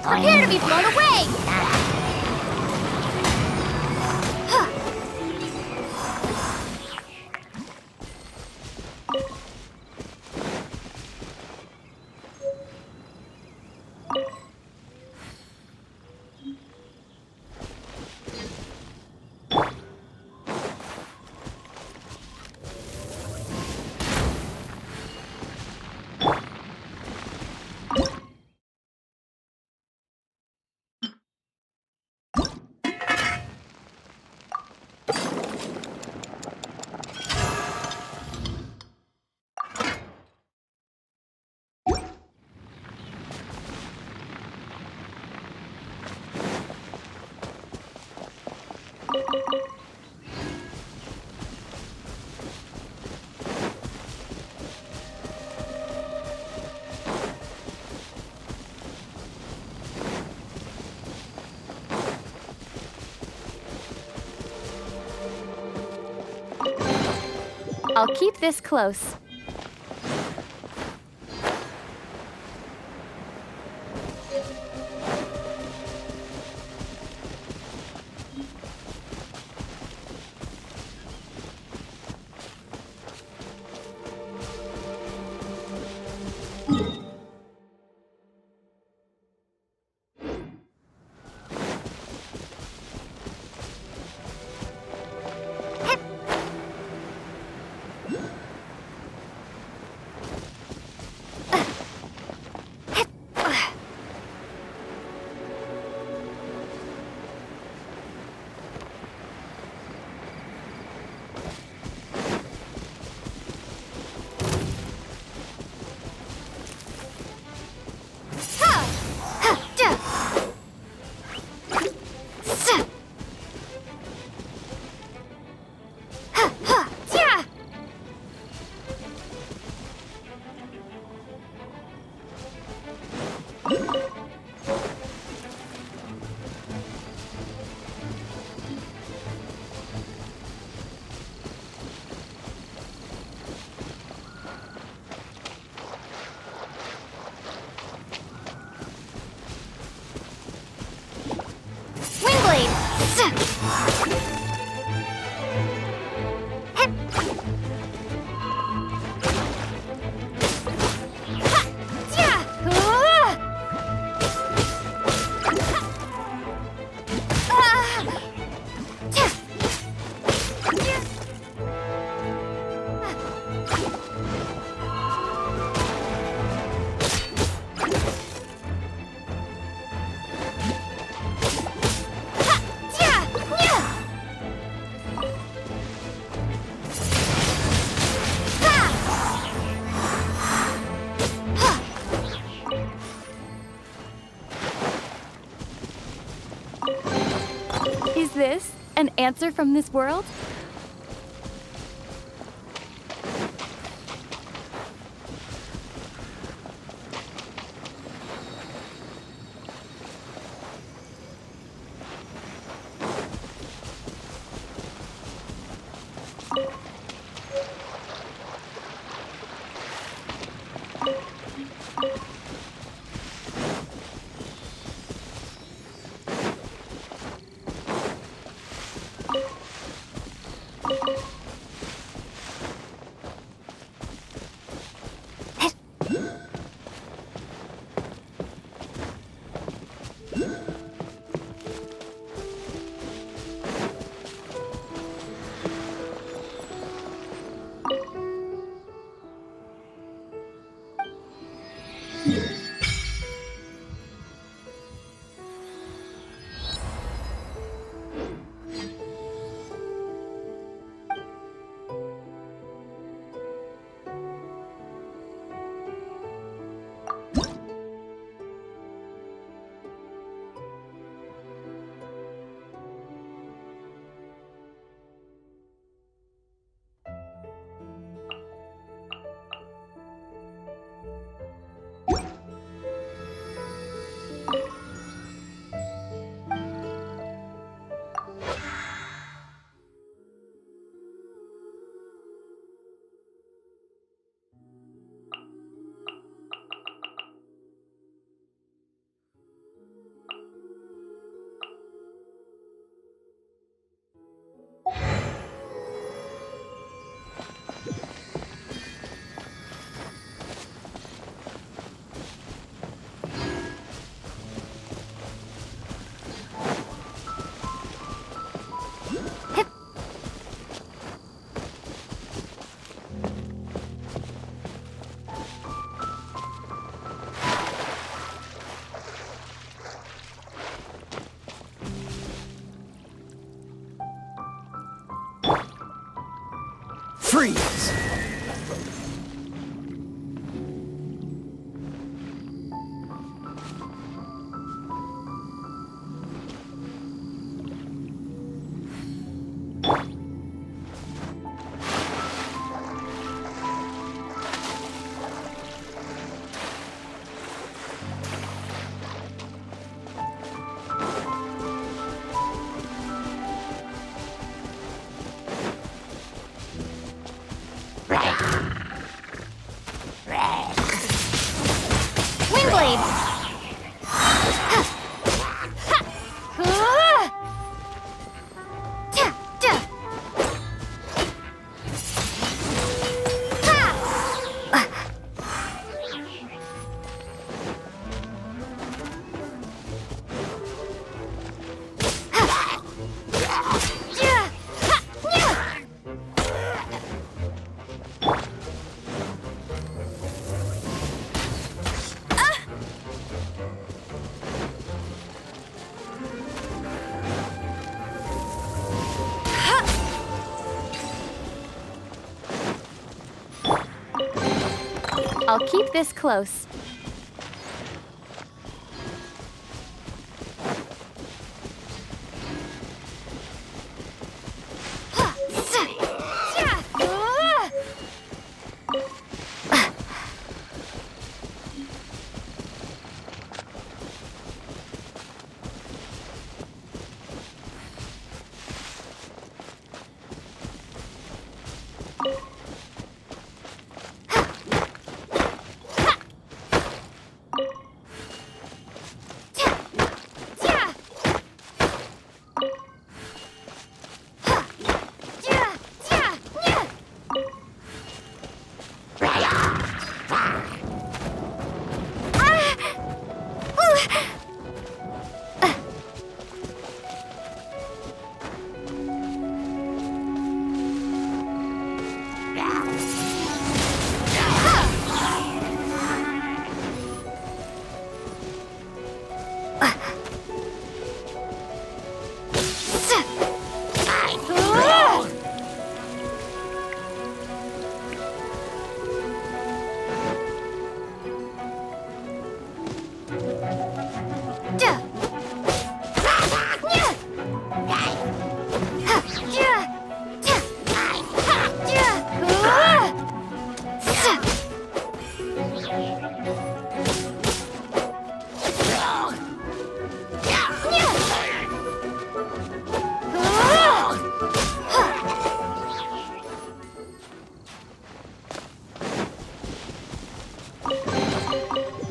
Prepare to be blown away! I'll keep this close. Is this an answer from this world? Freeze! I'll keep this close.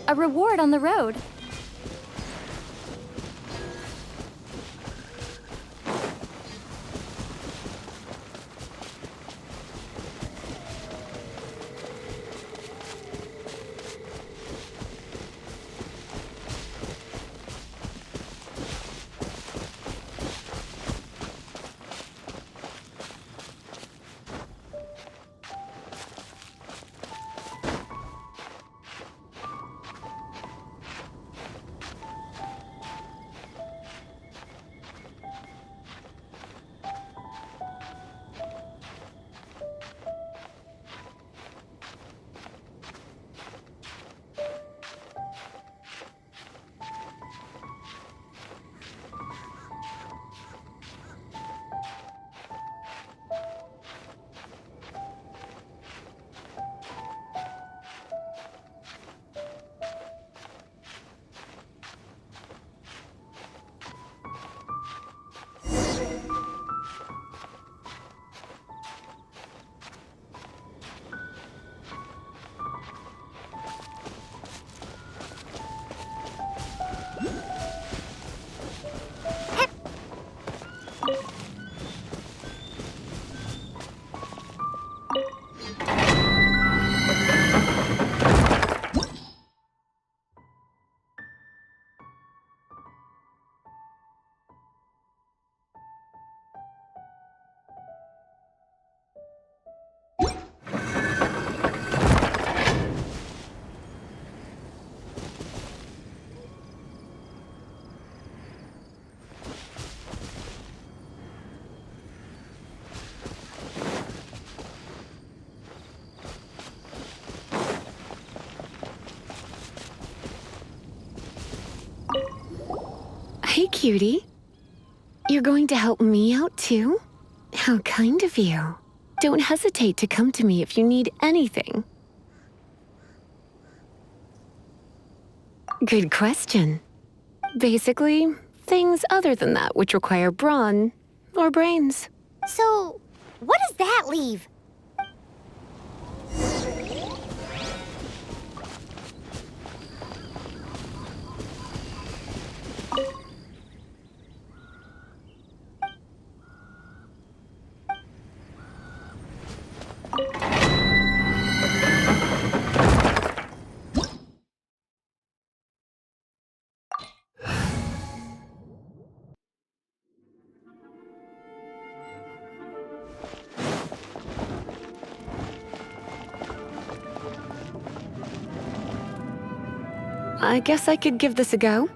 A reward on the road. Hey, cutie. You're going to help me out, too? How kind of you. Don't hesitate to come to me if you need anything. Good question. Basically, things other than that which require brawn or brains. So, what does that leave? I guess I could give this a go.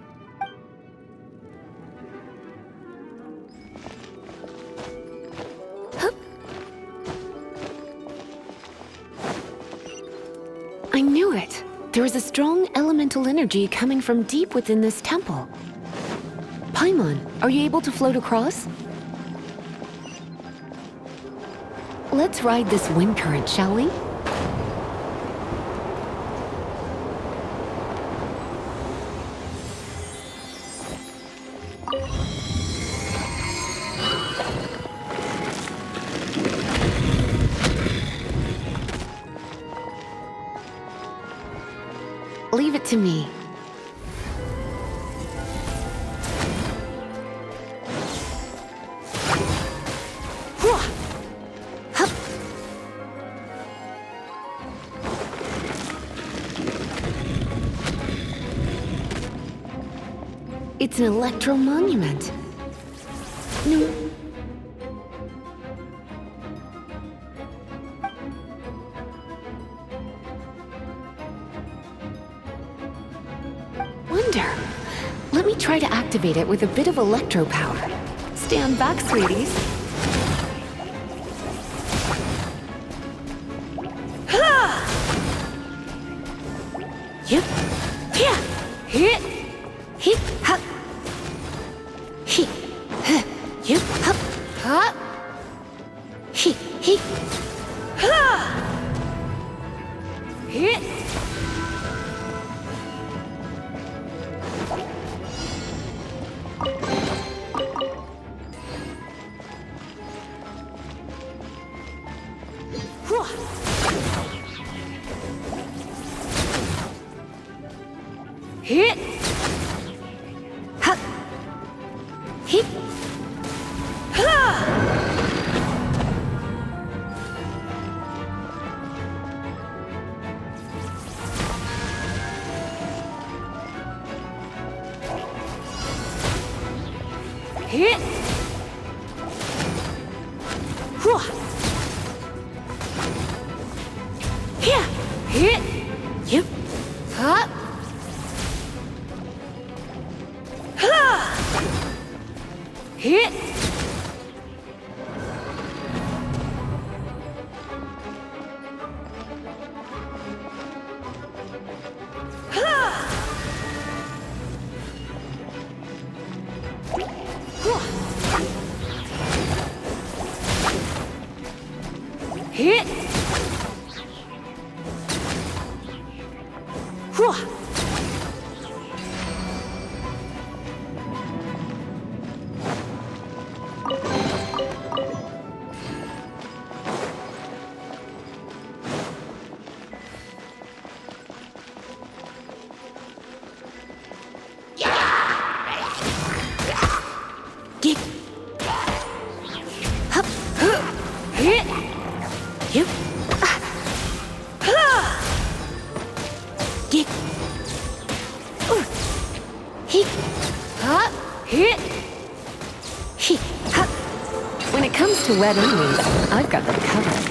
I knew it. There is a strong elemental energy coming from deep within this temple. Paimon, are you able to float across? Let's ride this wind current, shall we? Leave it to me. It's an electro monument. No. Wonder. Let me try to activate it with a bit of electro power. Stand back, sweeties. Yep. Yeah. Hit. Hit. Hup. Hit. Yep. Hup. Hup. Hit. Hit. Hit. Hit. Hup. Hit. Hit. Here. Hit. Yep. Hup. Hit. Hit. Get. Hup. Hit. Yep. Get. Hit. Hup. Hit. Hit. Hup. When it comes to wet enemies, I've got them covered.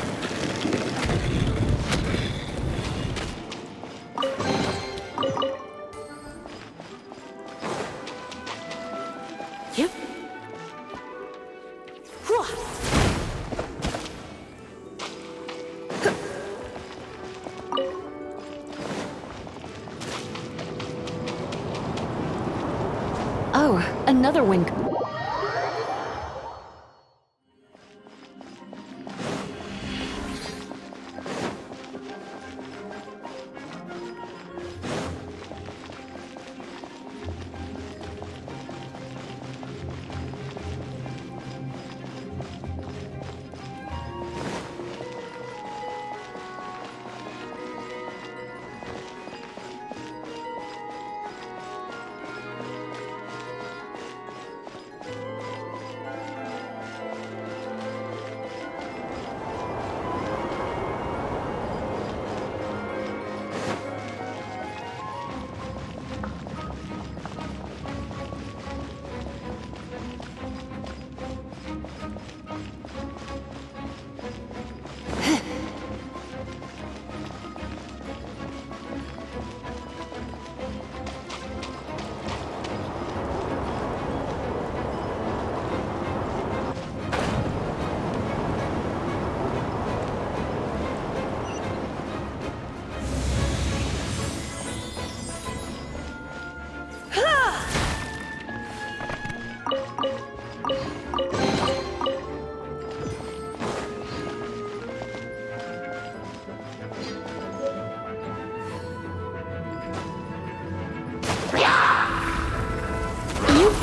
Yep. Oh, another wind.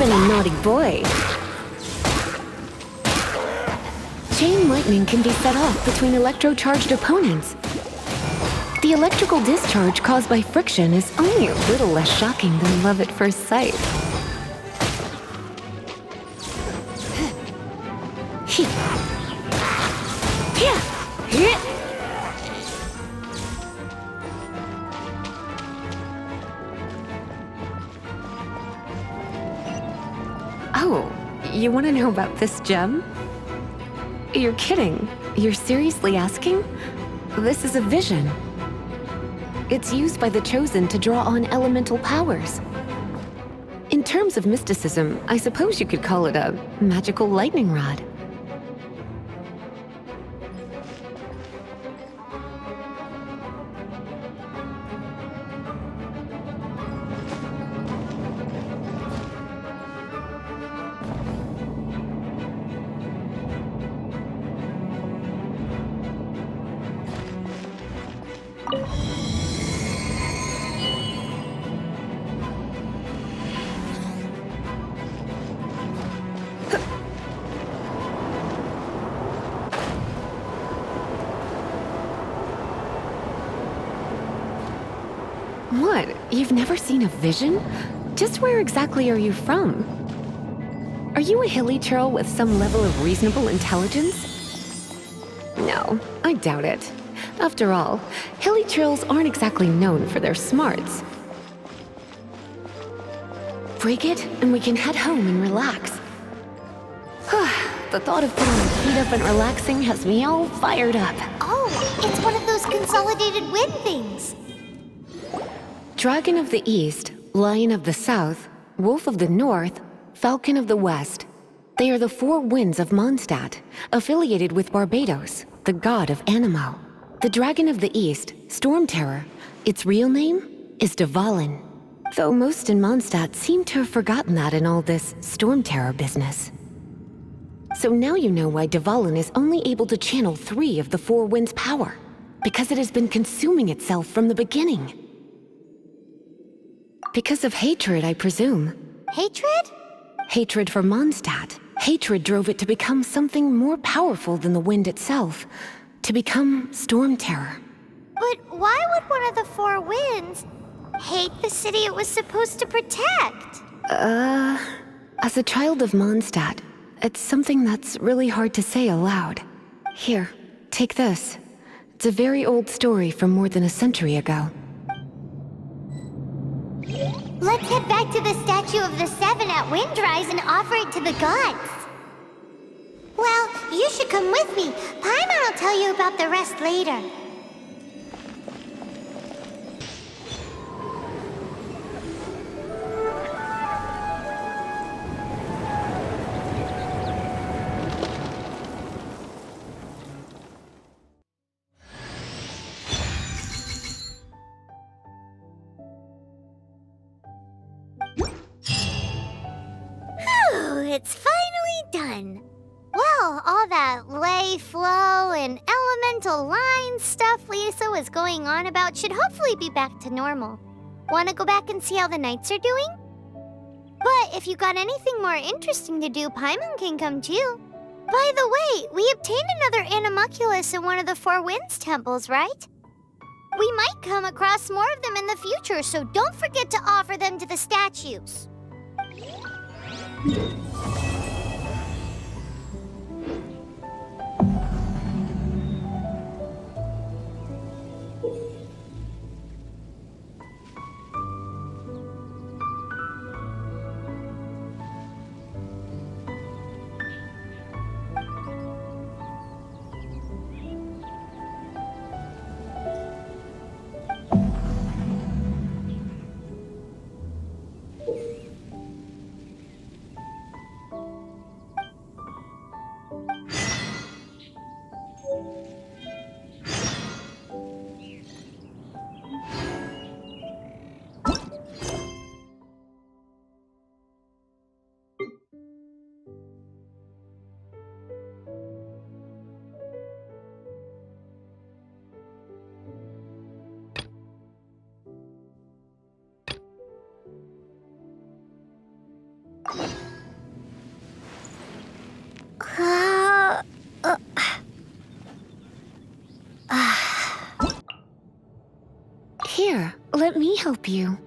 been a naughty boy. Chain lightning can be set off between electro-charged opponents. The electrical discharge caused by friction is only a little less shocking than love at first sight. Oh, you want to know about this gem? You're kidding. You're seriously asking? This is a vision. It's used by the Chosen to draw on elemental powers. In terms of mysticism, I suppose you could call it a magical lightning rod. What? You've never seen a vision? Just where exactly are you from? Are you a hilly churl with some level of reasonable intelligence? No, I doubt it. After all, hilly churls aren't exactly known for their smarts. Break it, and we can head home and relax. The thought of putting my feet up and relaxing has me all fired up. Oh, it's one of those consolidated wind things. Dragon of the East, Lion of the South, Wolf of the North, Falcon of the West. They are the four winds of Mondstadt, affiliated with Barbados, the god of Anemo. The Dragon of the East, Storm Terror, its real name is Dvalin. Though most in Mondstadt seem to have forgotten that in all this Storm Terror business. So now you know why Dvalin is only able to channel 3 of the four winds' power. Because it has been consuming itself from the beginning. Because of hatred, I presume. Hatred? Hatred for Mondstadt. Hatred drove it to become something more powerful than the wind itself. To become Storm Terror. But why would one of the four winds hate the city it was supposed to protect? As a child of Mondstadt, it's something that's really hard to say aloud. Here, take this. It's a very old story from more than a century ago. Let's head back to the statue of the Seven at Windrise and offer it to the gods. Well, you should come with me. Paimon will tell you about the rest later. It's finally done. Well, all that lay, flow, and elemental line stuff Lisa was going on about should hopefully be back to normal. Want to go back and see how the knights are doing? But if you got anything more interesting to do, Paimon can come too. By the way, we obtained another animalculus in one of the Four Winds temples, right? We might come across more of them in the future, so don't forget to offer them to the statues. Here, let me help you.